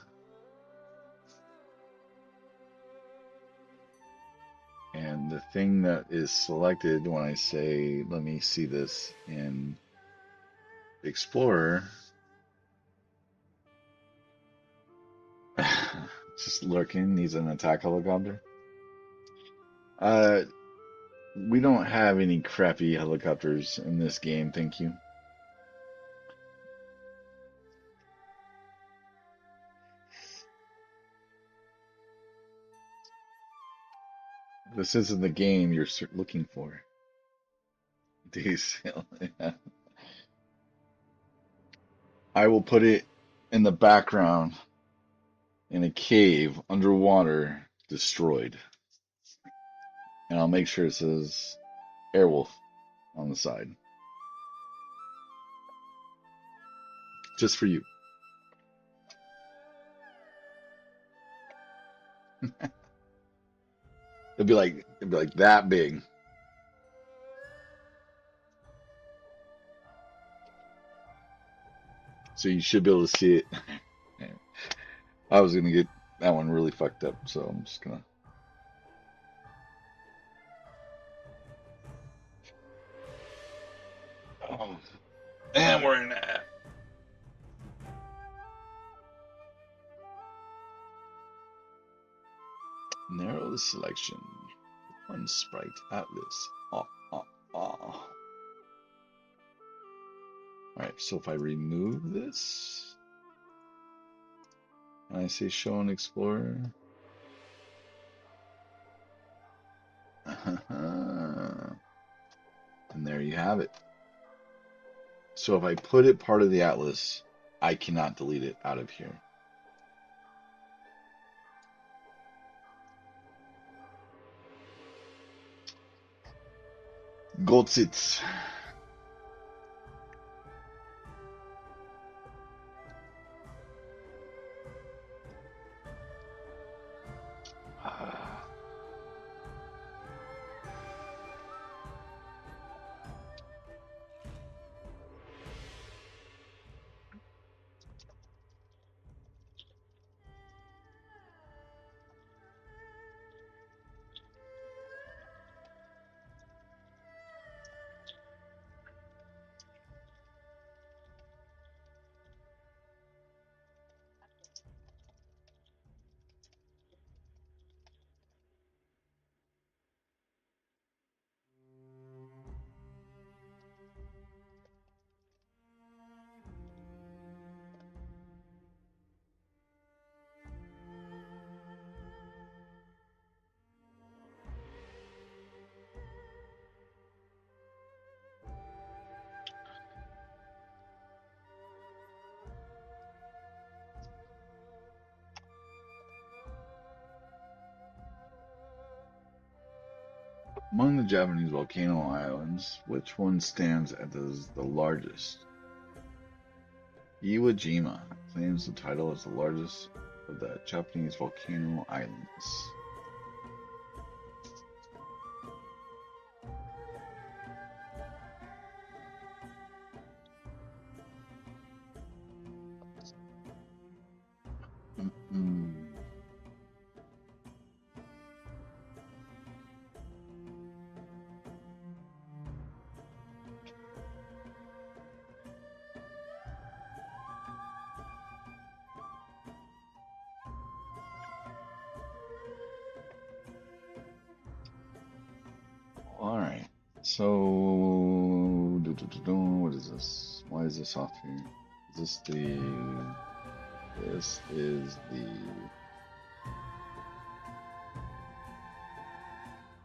And the thing that is selected when I say, let me see this in Explorer, just lurking, needs an attack helicopter. Uh, we don't have any crappy helicopters in this game, thank you. This isn't the game you're looking for. These, I will put it in the background in a cave underwater, destroyed. And I'll make sure it says Airwolf on the side. Just for you. It'd be like that big. So you should be able to see it. I was gonna get that one really fucked up, so I'm just gonna. Oh, and we're in that. Narrow the selection. One sprite atlas. All right, so if I remove this, and I say show and explorer, and there you have it. So if I put it part of the atlas, I cannot delete it out of here. Goldsits. Among the Japanese volcano islands, which one stands as the largest? Iwo Jima claims the title as the largest of the Japanese volcano islands. So, what is this? Why is this off here? Is this the? This is the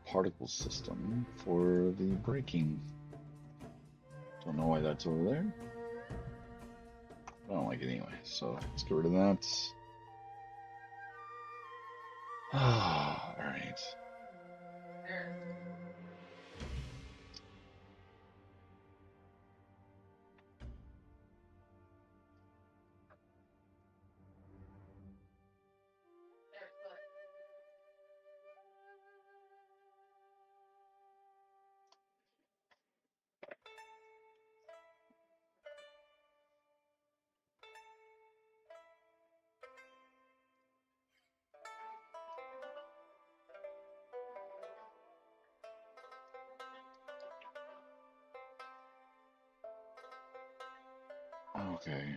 particle system for the braking. Don't know why that's over there. I don't like it anyway, so let's get rid of that. Ah, all right. There. There's the. Okay.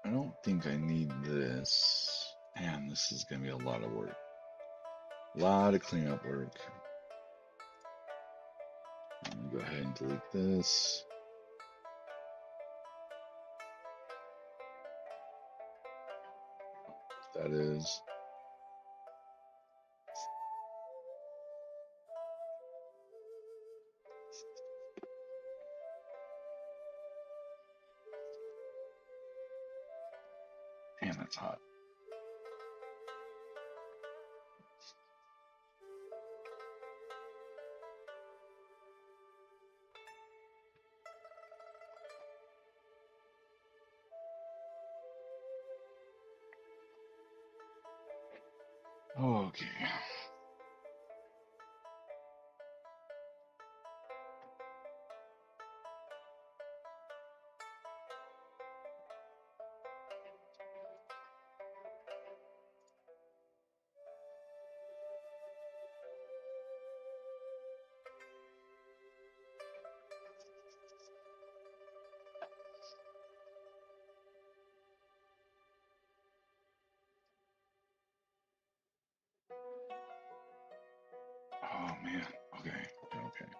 I don't think I need this. Man, this is gonna be a lot of work. A lot of cleanup work. I'm gonna go ahead and delete this. That is. Man, that's hot. Okay. Oh man. Okay. Okay. Okay.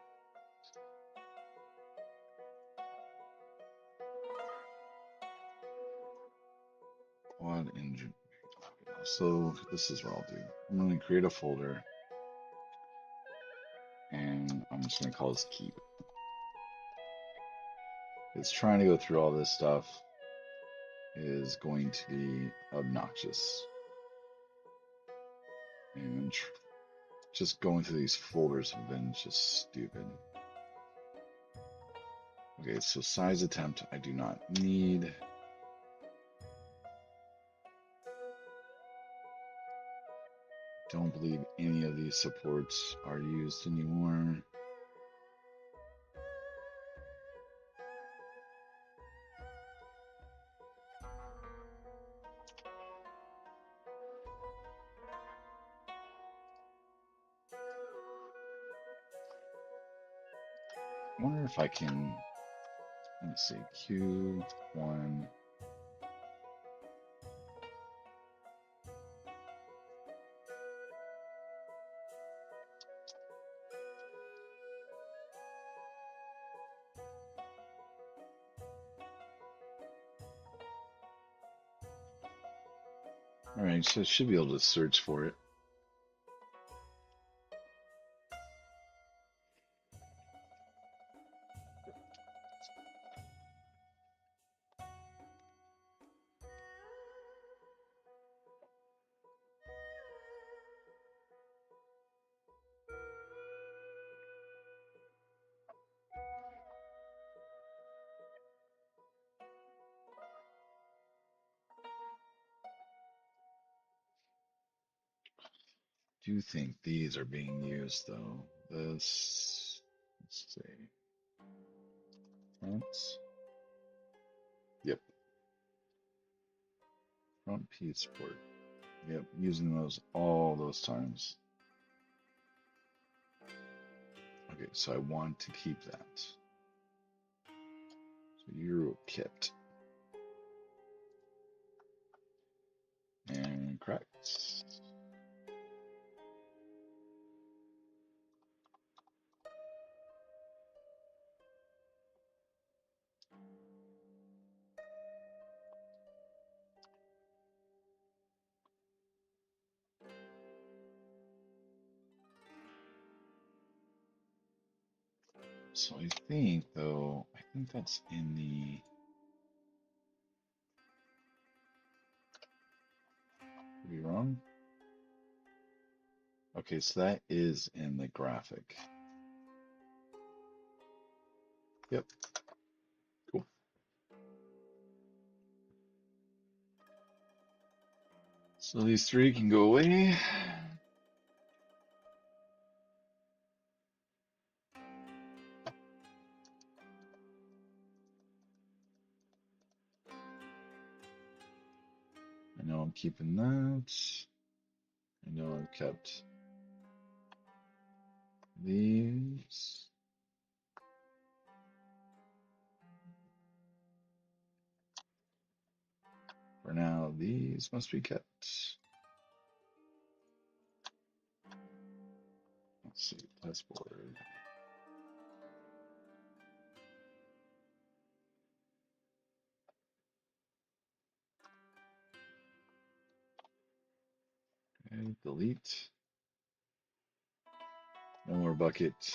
Quad engine. So this is what I'll do. I'm gonna create a folder, and I'm just gonna call this keep. It's trying to go through all this stuff is going to be obnoxious, and just going through these folders have been just stupid. Okay, so size attempt I do not need. Don't believe any of these supports are used anymore. I wonder if I can, let me see, Q1. All right, so I should be able to search for it. Do think these are being used though. This, let's see, that's, yep. Front piece sport. Yep, using those all those times. Okay, so I want to keep that. So Euro kit. And correct. So I think though, I think that's in the, could be wrong. Okay, so that is in the graphic. Yep, cool. So these three can go away. I know I'm keeping that. I know I've kept these. For now, these must be kept. Let's see, passport. Okay, delete. No more buckets.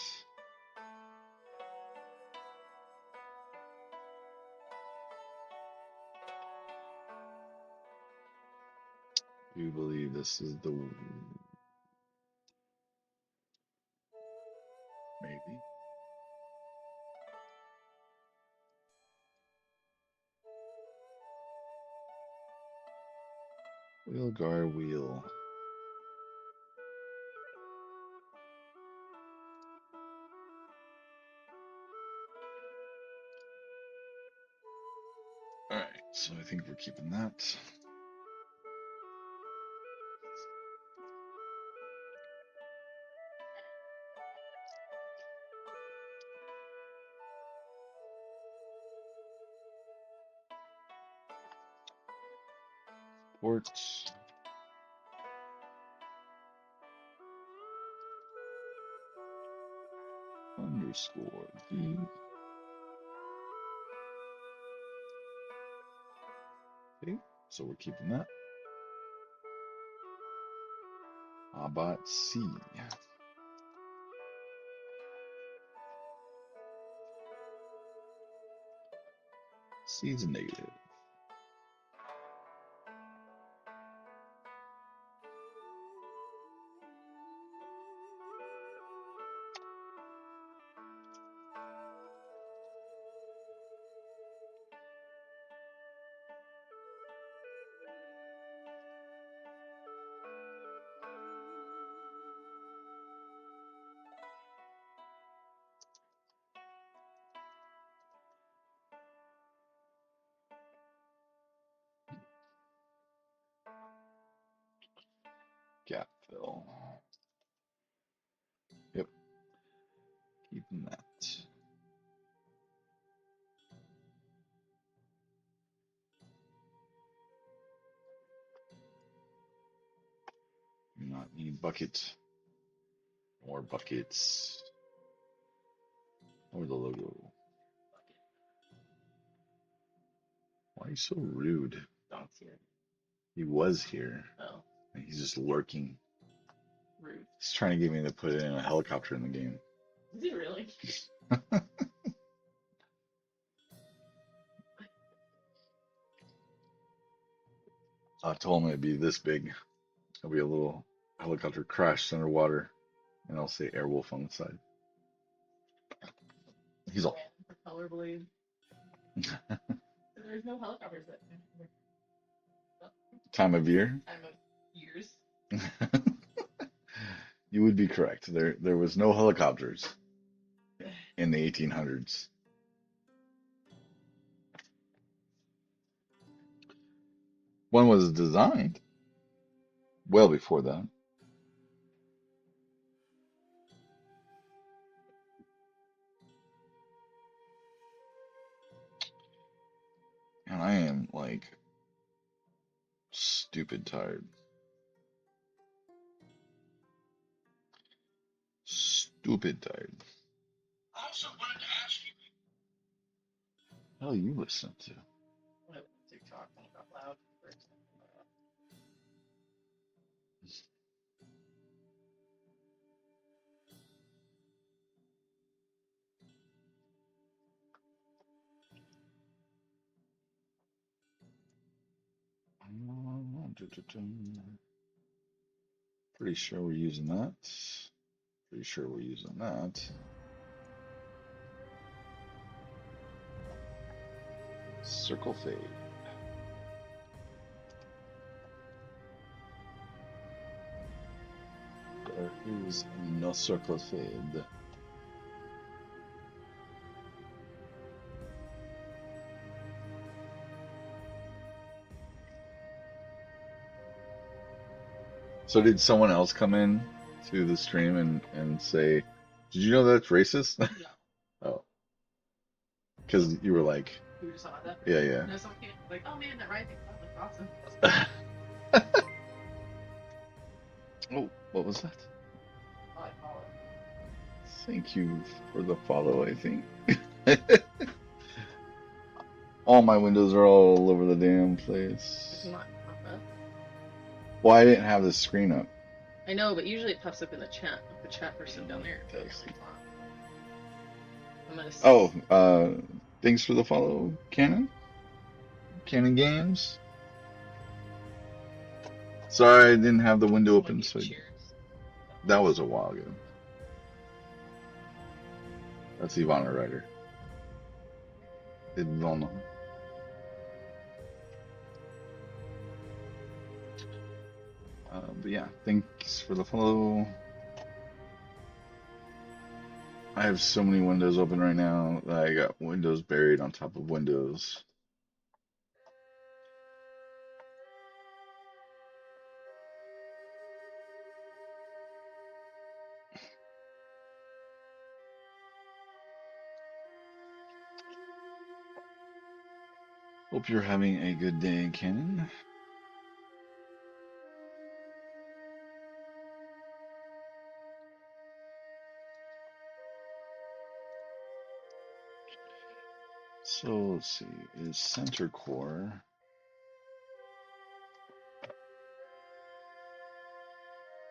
Do you believe this is the maybe? Wheel guard wheel. All right, so I think we're keeping that. Port underscore D. Okay, so we're keeping that. Abot C. C is a negative. Gap fill. Yep, keeping that. Do not need bucket. More buckets. Or the logo. Why are you so rude? Dog's here. He was here. Oh, And he's just lurking. rude. He's trying to get me to put in a helicopter in the game. Is he really? I told him it'd be this big. It'll be a little helicopter crashed underwater, and I'll say Airwolf on the side. He's all. For color blade. There's no helicopters that Time of year? time of years. You would be correct. There was no helicopters in the 1800s. One was designed well before that. And I am like stupid tired. Stupid tired. Hell, you listen to? What, TikTok when it got loud for a second. Pretty sure we're using that. Pretty sure we're using that. Circle fade. There is no circle fade. So did someone else come in to the stream and say, "Did you know that's racist?" No, Oh, because you were like, we just saw that. yeah, yeah. No, someone came like, oh man, that rising sun looks awesome. Oh, what was that? Oh, I follow. Thank you for the follow, I think. All my windows are all over the damn It's place. not pop up. Well, I didn't have the screen up. I know, but usually it pops up in the chat, like the chat person down there. It does. Apparently it's not. I'm gonna. Oh, thanks for the follow, Canon. Canon Games. Sorry, I didn't have the window Someone open, gave so cheers. that was a while ago. That's Ivana Ryder. Ivana. But yeah, thanks for the follow. I have so many windows open right now that I got windows buried on top of windows. Hope you're having a good day, Canon. So let's see, is center core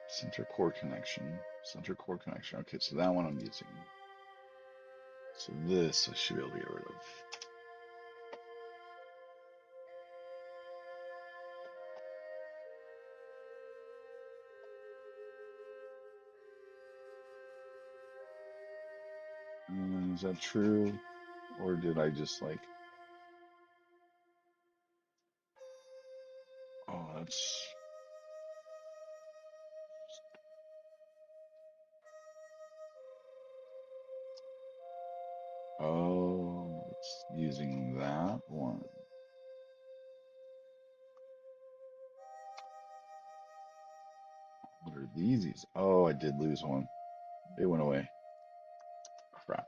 center core connection. Okay, so that one I'm using. So this I should be able to get rid of. Is that true? Or did I just like, oh, that's, oh, it's using that one. What are these? Oh, I did lose one. It went away. Crap.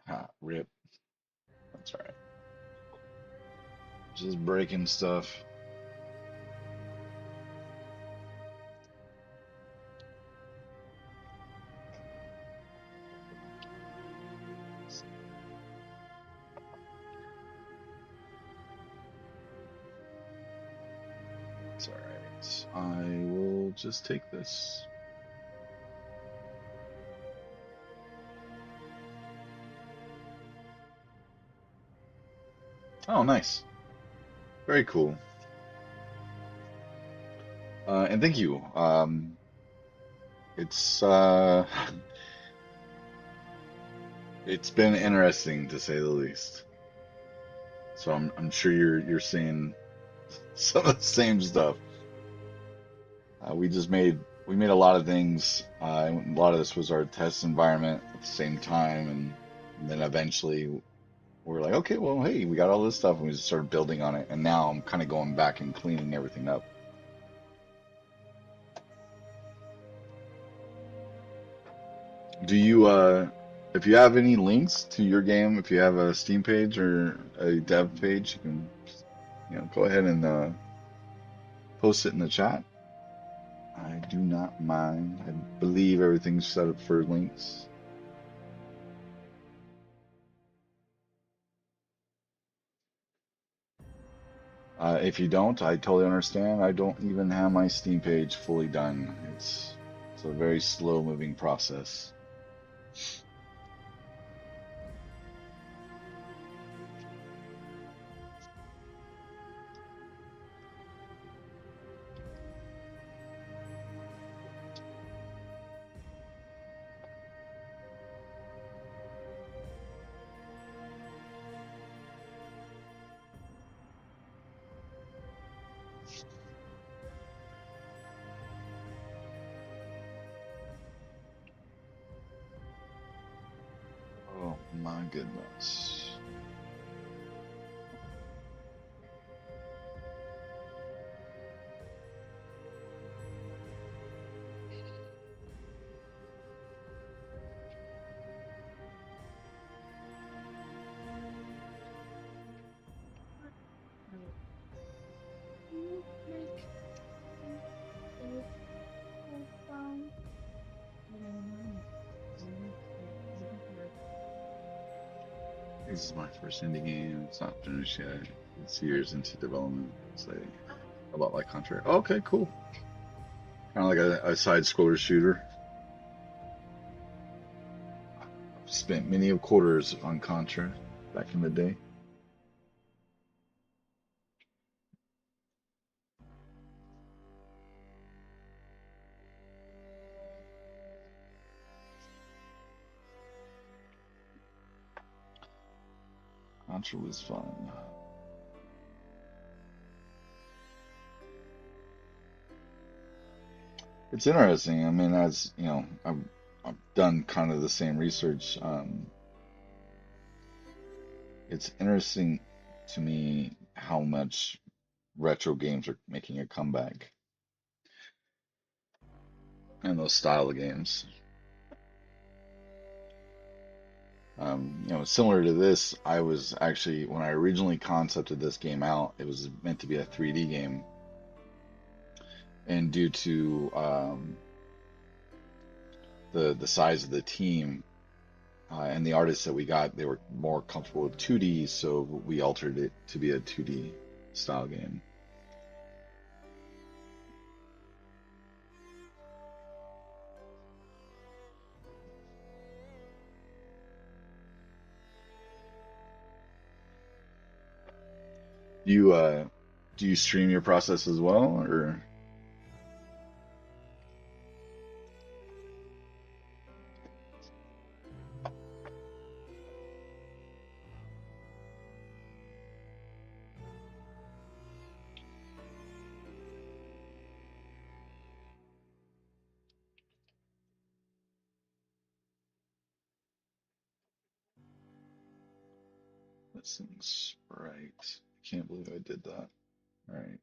Ah, rip. That's all right. Just breaking stuff. It's all right. I will just take this. Oh, nice. Very cool. And thank you. It's it's been interesting to say the least. So I'm sure you're seeing some of the same stuff. We made a lot of things. A lot of this was our test environment at the same time, and then eventually. We're like, okay, well, hey, we got all this stuff, and we just started building on it. And now I'm kind of going back and cleaning everything up. Do you, if you have any links to your game, if you have a Steam page or a dev page, you can, go ahead and post it in the chat. I do not mind. I believe everything's set up for links. If you don't, I totally understand. I don't even have my Steam page fully done. It's a very slow moving process. Oh my goodness. This is my first indie game. It's not finished yet. It's years into development. It's like a lot like Contra. Okay, cool. Kind of like a side scroller shooter. I've spent many of quarters on Contra back in the day. Contra was fun. It's interesting. I mean, as you know, I've done kind of the same research. It's interesting to me how much retro games are making a comeback and those style of games. Similar to this, I was actually when I originally concepted this game out, it was meant to be a 3D game, and due to the size of the team and the artists that we got, they were more comfortable with 2D, so we altered it to be a 2D style game. Do you do you stream your process as well, or this thing's right? I can't believe I did that. All right,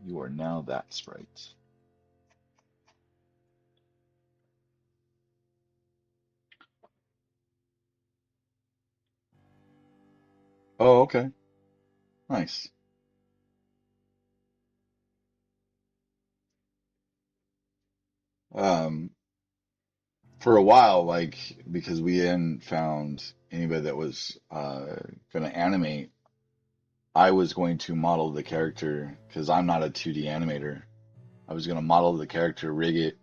you are now that sprite. Oh, okay, nice. Um, for a while, like because we hadn't found anybody that was gonna animate, I was going to model the character because I'm not a 2D animator. I was gonna model the character, rig it,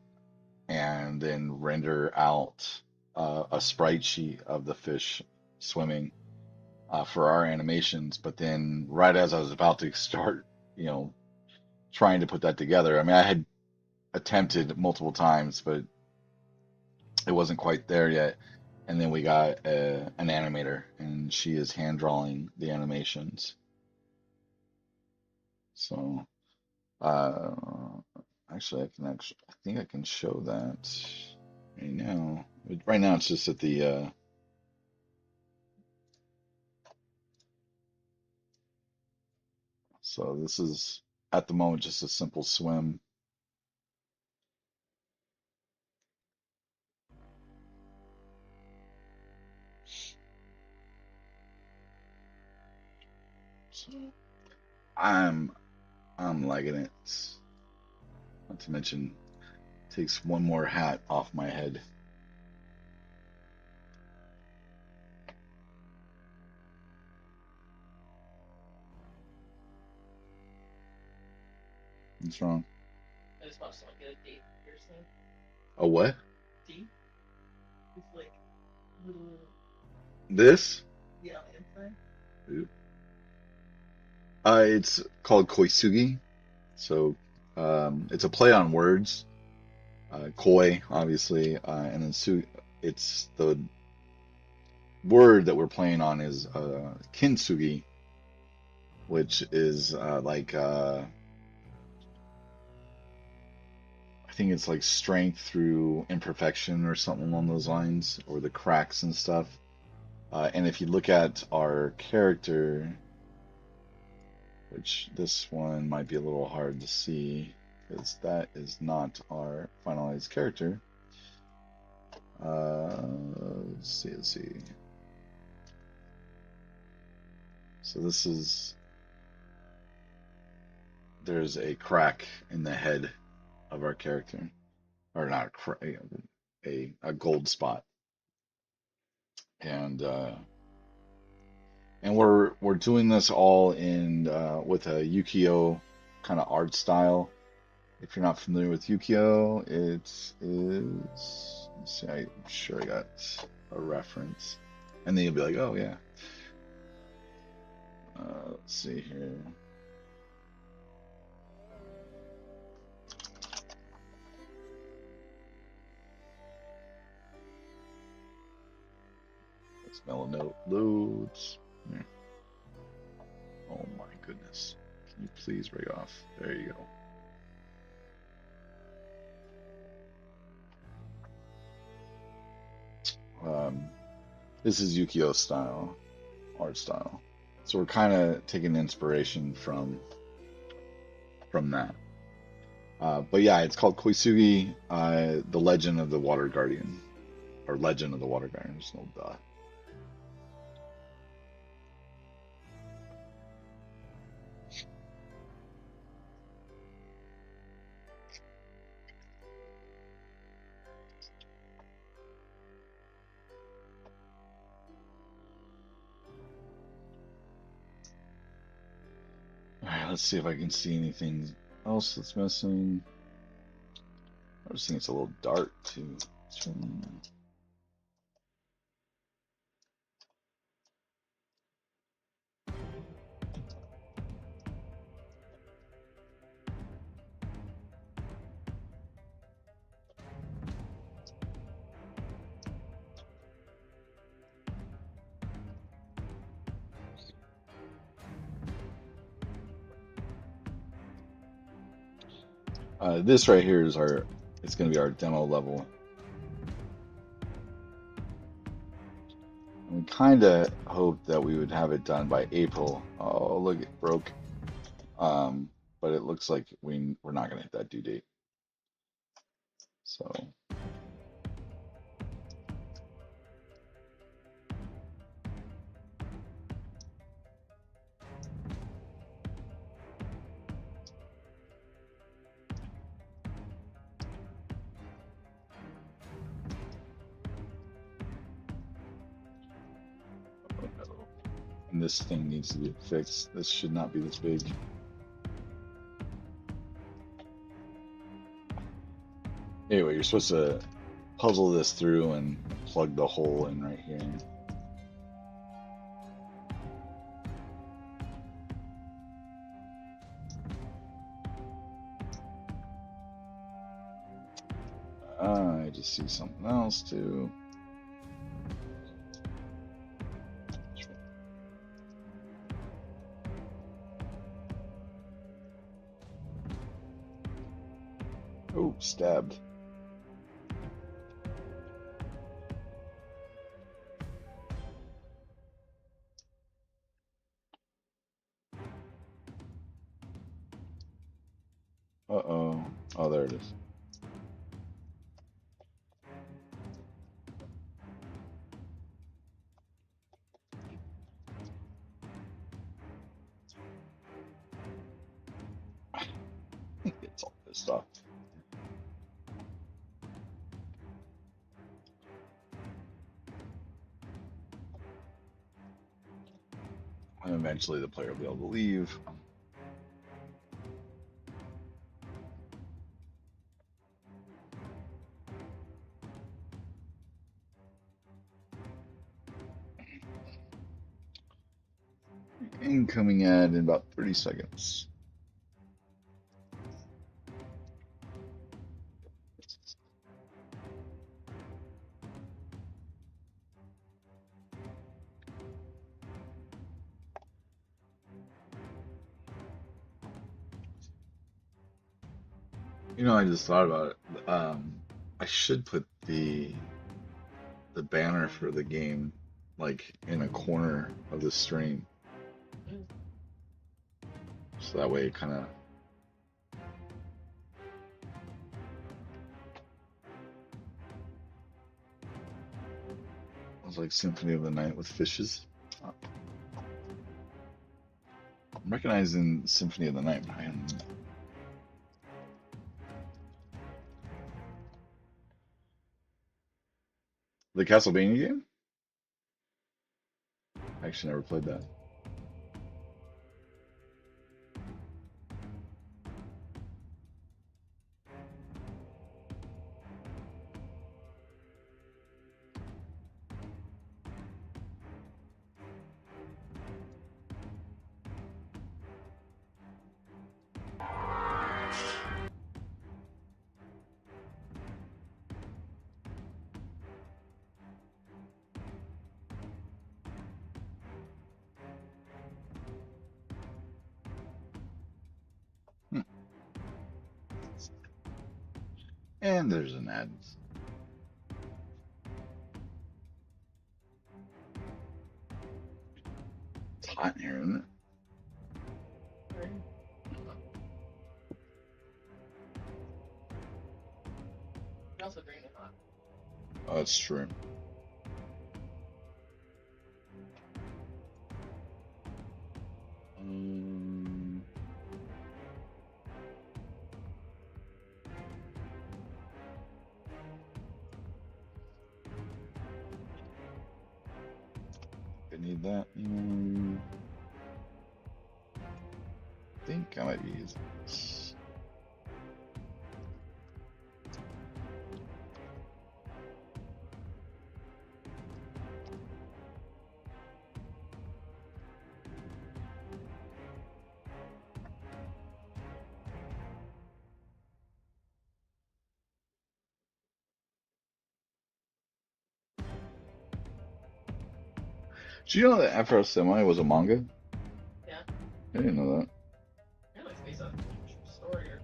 and then render out a sprite sheet of the fish swimming for our animations. But then, right as I was about to start, you know, trying to put that together, I mean, I had attempted multiple times, but it wasn't quite there yet. And then we got an animator, and she is hand drawing the animations. So uh, I think I can show that right now. Right now it's just at the so this is at the moment just a simple swim. So I'm I'm liking it. Not to mention takes one more hat off my head. What's wrong? I just watched someone get a date piercing. A what? Deep. It's like little. This? Yeah, on the inside. Ooh. It's called koisugi. So it's a play on words. Koi, obviously, and then it's the word that we're playing on is kintsugi, which is I think it's like strength through imperfection or something along those lines, or the cracks and stuff. And if you look at our character, which this one might be a little hard to see because that is not our finalized character. Let's see. So this is there's a crack in the head of our character, or not a crack, a gold spot, and we're doing this all in with a ukiyo kind of art style. If you're not familiar with ukiyo, it is. Let's see, I'm sure I got a reference, and then you'll be like, oh yeah. Let's see here. Let's Melanote loads. Here. Oh my goodness. Can you please rig off? There you go. This is Yukio style, art style. So we're kind of taking inspiration from that. But yeah, it's called Koisugi, the Legend of the Water Guardian, or Legend of the Water Guardian. There's no duh. All right, let's see if I can see anything else that's missing. I just think it's a little dark too. This right here is it's going to be our demo level. And we kind of hoped that we would have it done by April. Oh, look, it broke. But it looks like we're not going to hit that due date. So, and this thing needs to be fixed. This should not be this big. Anyway, you're supposed to puzzle this through and plug the hole in right here. I just see something else too. Stabbed. Uh-oh. Oh, there it is. It's all pissed off. And eventually the player will be able to leave. Incoming ad in about 30 seconds. You know, I just thought about it. I should put the banner for the game like in a corner of the stream, so that way it kind of. It was like Symphony of the Night with fishes. I'm recognizing Symphony of the Night, but I am. The Castlevania game? I actually never played that. And there's an ad. It's hot in here, isn't it? Also bring it hot. Oh, that's true. I need that. I think I might be using this. Do you know that Afro Semi was a manga? Yeah. I didn't know that. Yeah, it's based on a story or.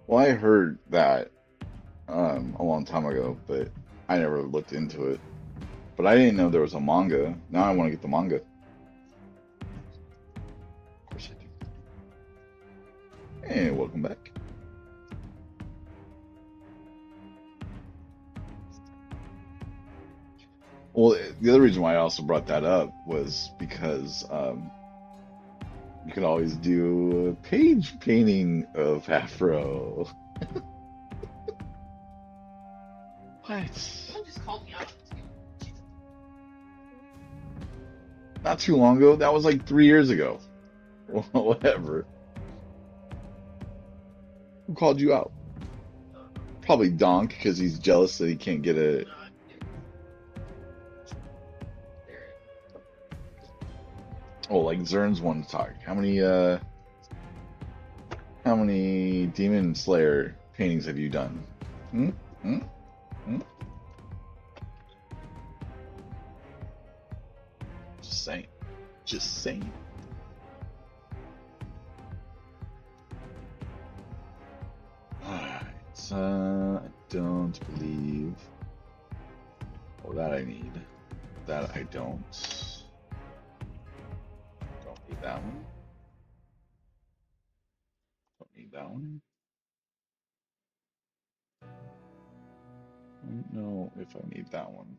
Well, I heard that a long time ago, but I never looked into it. But I didn't know there was a manga. Now I want to get the manga. Of course I do. Hey, welcome back. Well, the other reason why I also brought that up was because you could always do a page painting of Afro. What? Someone just called me out. Not too long ago. That was like 3 years ago. Whatever. Who called you out? Probably Donk, because he's jealous that he can't get a. Oh, like Zern's one to talk. How many Demon Slayer paintings have you done? Hmm? Hmm? Hmm? Just saying. Just saying. Alright. I don't believe. Oh, that I need. That I don't. Don't need that one. Don't need that one. I don't know if I need that one.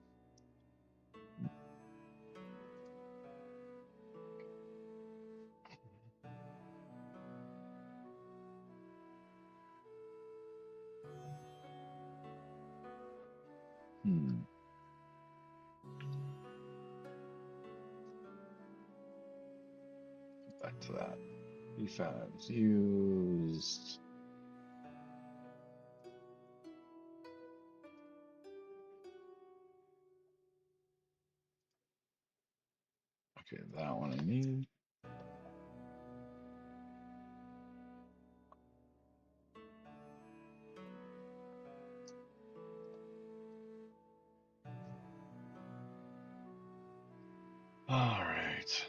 Hmm. Back to that. Prefabs used. Okay, that one I need. All right.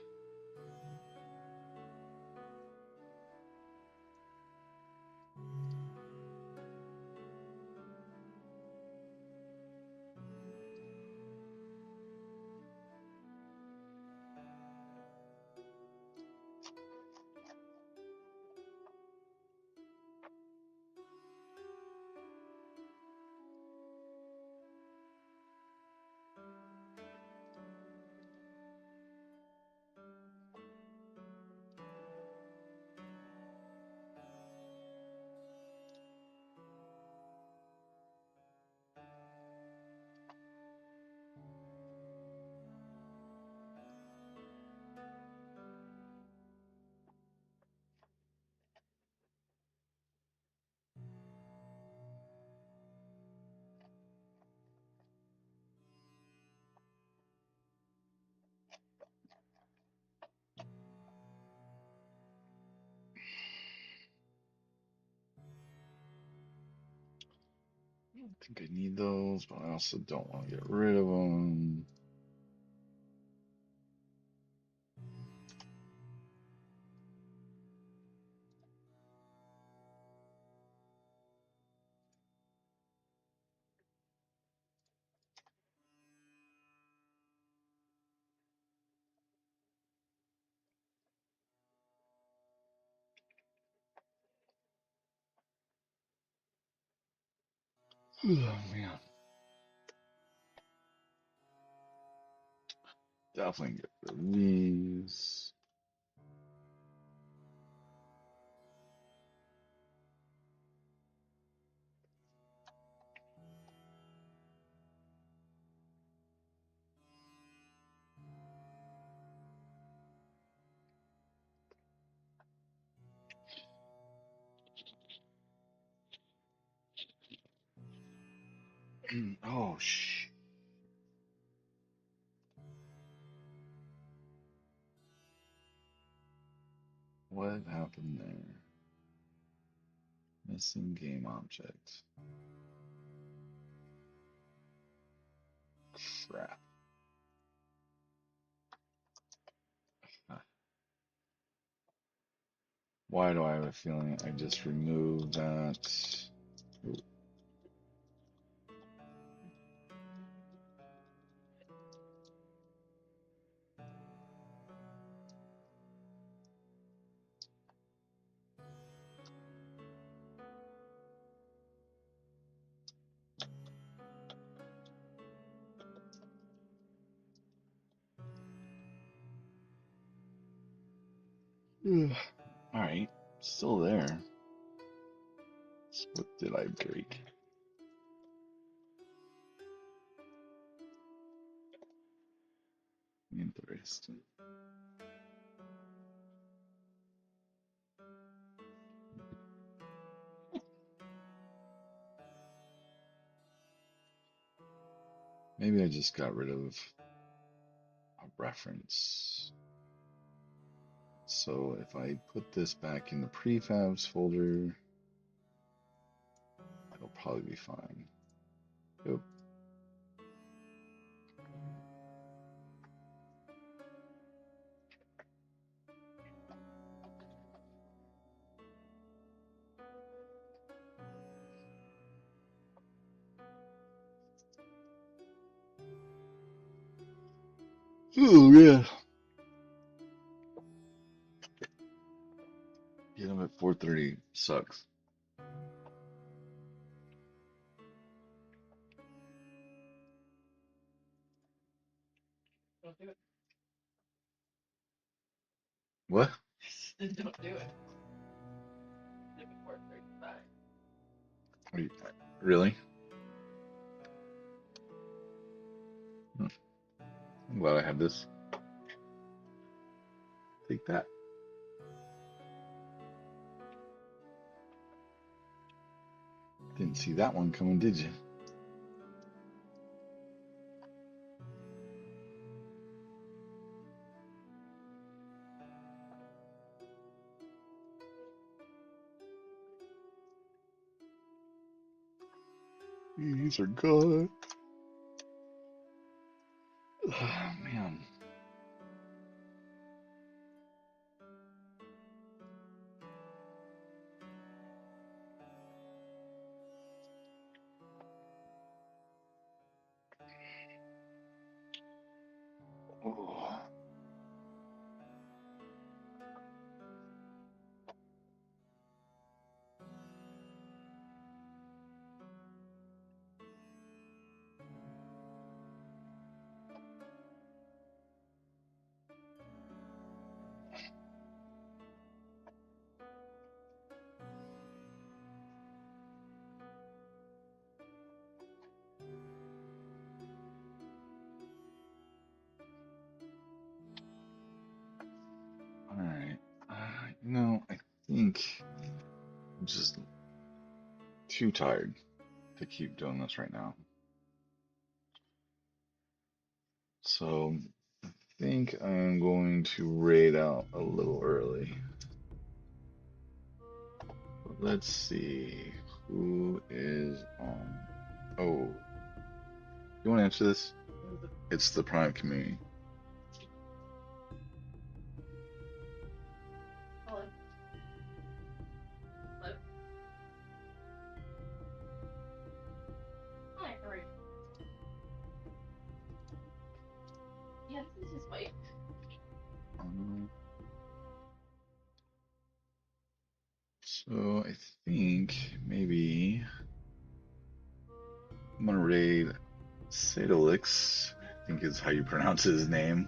I don't think I need those, but I also don't want to get rid of them. Oh man, definitely get rid of these. Oh shh. What happened there? Missing game object. Crap. Ah, why do I have a feeling I just removed that? Ugh. All right, still there. So what did I break? Interesting. Maybe I just got rid of a reference. So if I put this back in the prefabs folder, it'll probably be fine. Yep. Oh yeah. Get up at 4:30 sucks. Don't do it. What? Then don't do it. Before 35. Are you, really? Hmm. I'm glad I have this. Take that. Didn't see that one coming, did you? These are good. Oh, man. Oh. All right. I think I'm just too tired to keep doing this right now. So I think I'm going to raid out a little early. Let's see who is on. Oh, you want to answer this? It's the Prime community. Hello. Hello. Hi, how are you? Yeah, this is his wife. Um, so I think maybe I'm gonna raid Sadalix, I think is how you pronounce his name.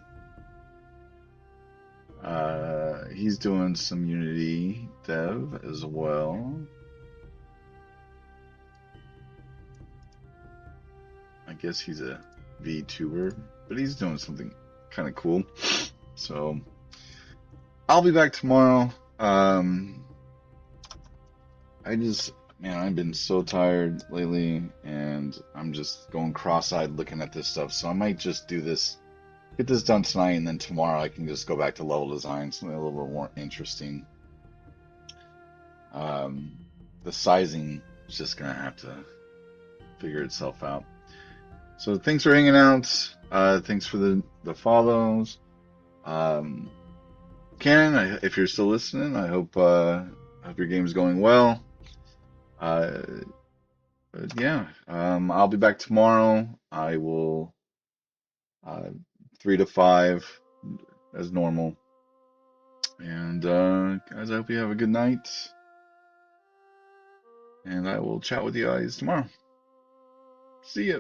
He's doing some Unity dev as well. I guess he's a VTuber, but he's doing something kind of cool. So I'll be back tomorrow. I just, man, I've been so tired lately, and I'm just going cross-eyed looking at this stuff. So I might just do this, get this done tonight, and then tomorrow I can just go back to level design, something a little bit more interesting. Um, the sizing is just gonna have to figure itself out. So thanks for hanging out. Thanks for the follows. Um, Ken, if you're still listening, I hope your game's going well. Uh, but yeah, I'll be back tomorrow. I will 3 to 5 as normal. And guys, I hope you have a good night. And I will chat with you guys tomorrow. See ya.